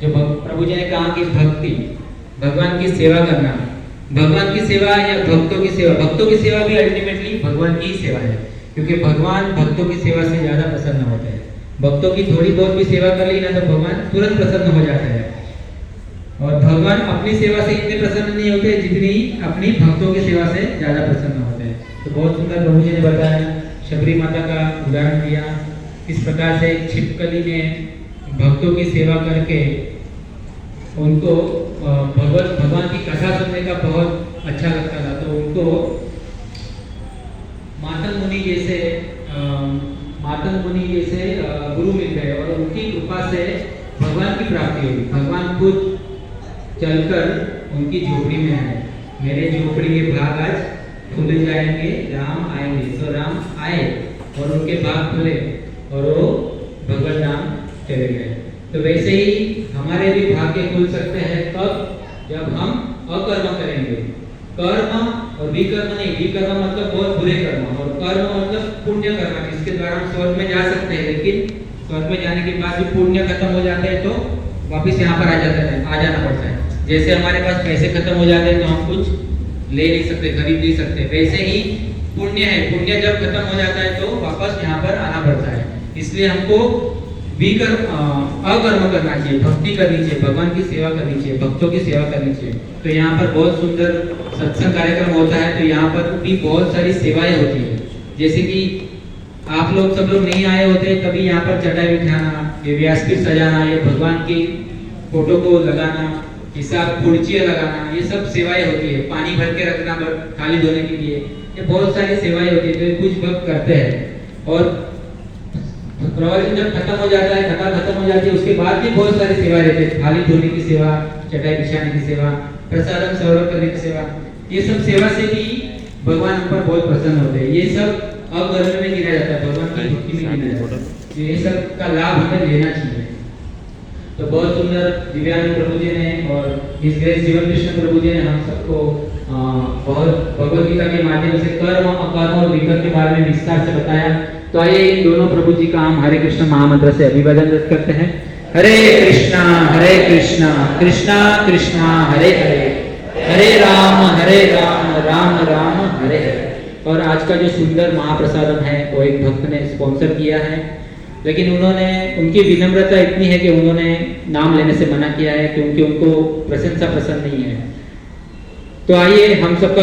जो प्रभु जी ने कहा कि भक्ति, भगवान की सेवा करना, भगवान की सेवा या भक्तों की सेवा, भक्तों की सेवा भी अल्टीमेटली भगवान की ही सेवा है, क्योंकि भगवान भक्तों की सेवा से ज्यादा प्रसन्न होते हैं। भक्तों की थोड़ी बहुत भी सेवा कर ली ना तो भगवान तुरंत प्रसन्न हो जाता है। और भगवान अपनी सेवा से इतने प्रसन्न नहीं होते जितनी अपनी भक्तों की सेवा से ज्यादा प्रसन्न होते हैं। तो बहुत सुंदर प्रभु जी ने बताया, शबरी माता का उदाहरण दिया, किस प्रकार से छिपकली ने भक्तों की सेवा करके उनको भगवान की कथा सुनने का बहुत अच्छा लगता था, तो उनको मातन मुनि जैसे गुरु मिल गए और उनकी कृपा से भगवान की प्राप्ति हुई। भगवान खुद चलकर उनकी झोपड़ी में आए। मेरे झोपड़ी के भाग आज खुल जाएंगे, राम आएंगे। तो राम आए और उनके भाग खुले और वो भगवान राम चले गए। तो वैसे ही हमारे भी भाग्य खुल सकते हैं कब, जब हम अकर्म करेंगे। कर्म और विकर्म नहीं, विकर्म मतलब बहुत बुरे कर्म, और कर्म मतलब पुण्य कर्म, जिसके द्वारा हम स्वर्ग में जा सकते हैं। लेकिन स्वर्ग में जाने के बाद भी पुण्य खत्म हो जाते हैं तो वापिस यहाँ पर आ जाना पड़ता है। जैसे हमारे पास पैसे खत्म हो जाते हैं तो हम कुछ ले नहीं सकते, खरीद नहीं सकते, वैसे ही पुण्य है, पुण्य जब खत्म हो जाता है तो वापस यहाँ पर आना पड़ता है। इसलिए हमको अकर्म करना चाहिए, भक्ति करनी चाहिए, भगवान की सेवा करनी चाहिए, भक्तों की सेवा करनी चाहिए। तो यहाँ पर बहुत सुंदर सत्संग कार्यक्रम होता है, तो यहाँ पर भी बहुत सारी सेवाएं होती है। जैसे कि आप लोग सब लोग नहीं आए होते तभी यहाँ पर चटाई बिठाना, ये व्यासपीठ सजाना, ये भगवान की फोटो को लगाना, हिसाब कुर्सियाँ लगाना, ये सब सेवाएं होती है। पानी भर के रखना थाली धोने के लिए, ये बहुत सारी सेवाएं होती है जो कुछ भक्त करते हैं। और प्रवचन जब खत्म हो जाता है, कथा खत्म हो जाती है, उसके बाद भी बहुत सारी सेवाएं रहती है। थाली धोने की सेवा, चटाई बिछाने की सेवा, प्रसादम सर्व करने की सेवा, ये सब सेवा से भी भगवान हम पर बहुत प्रसन्न होते हैं। ये सब अकर्म में गिना जाता है, भगवान की भक्ति में गिना जाता है। ये सब का लाभ हमें लेना चाहिए। तो बहुत सुंदर दिव्यानंद प्रभु जी ने और इस ग्रेस जीवन कृष्ण प्रभु जी ने हम सबको बहुत भगवद गीता के माध्यम से कर्म, अकर्म और विकर्म के बारे में विस्तार से बताया। तो आइए इन दोनों प्रभु जी का हम हरे कृष्ण महामंत्र से अभिवादन करते हैं। हरे कृष्णा कृष्णा कृष्णा हरे हरे, हरे राम राम राम हरे हरे। और आज का जो सुंदर महाप्रसादम है वो एक भक्त ने स्पॉन्सर किया है, लेकिन उन्होंने, उनकी विनम्रता इतनी है कि उन्होंने नाम लेने से मना किया है क्योंकि उनको प्रशंसा पसंद नहीं है। तो आइए हम सबका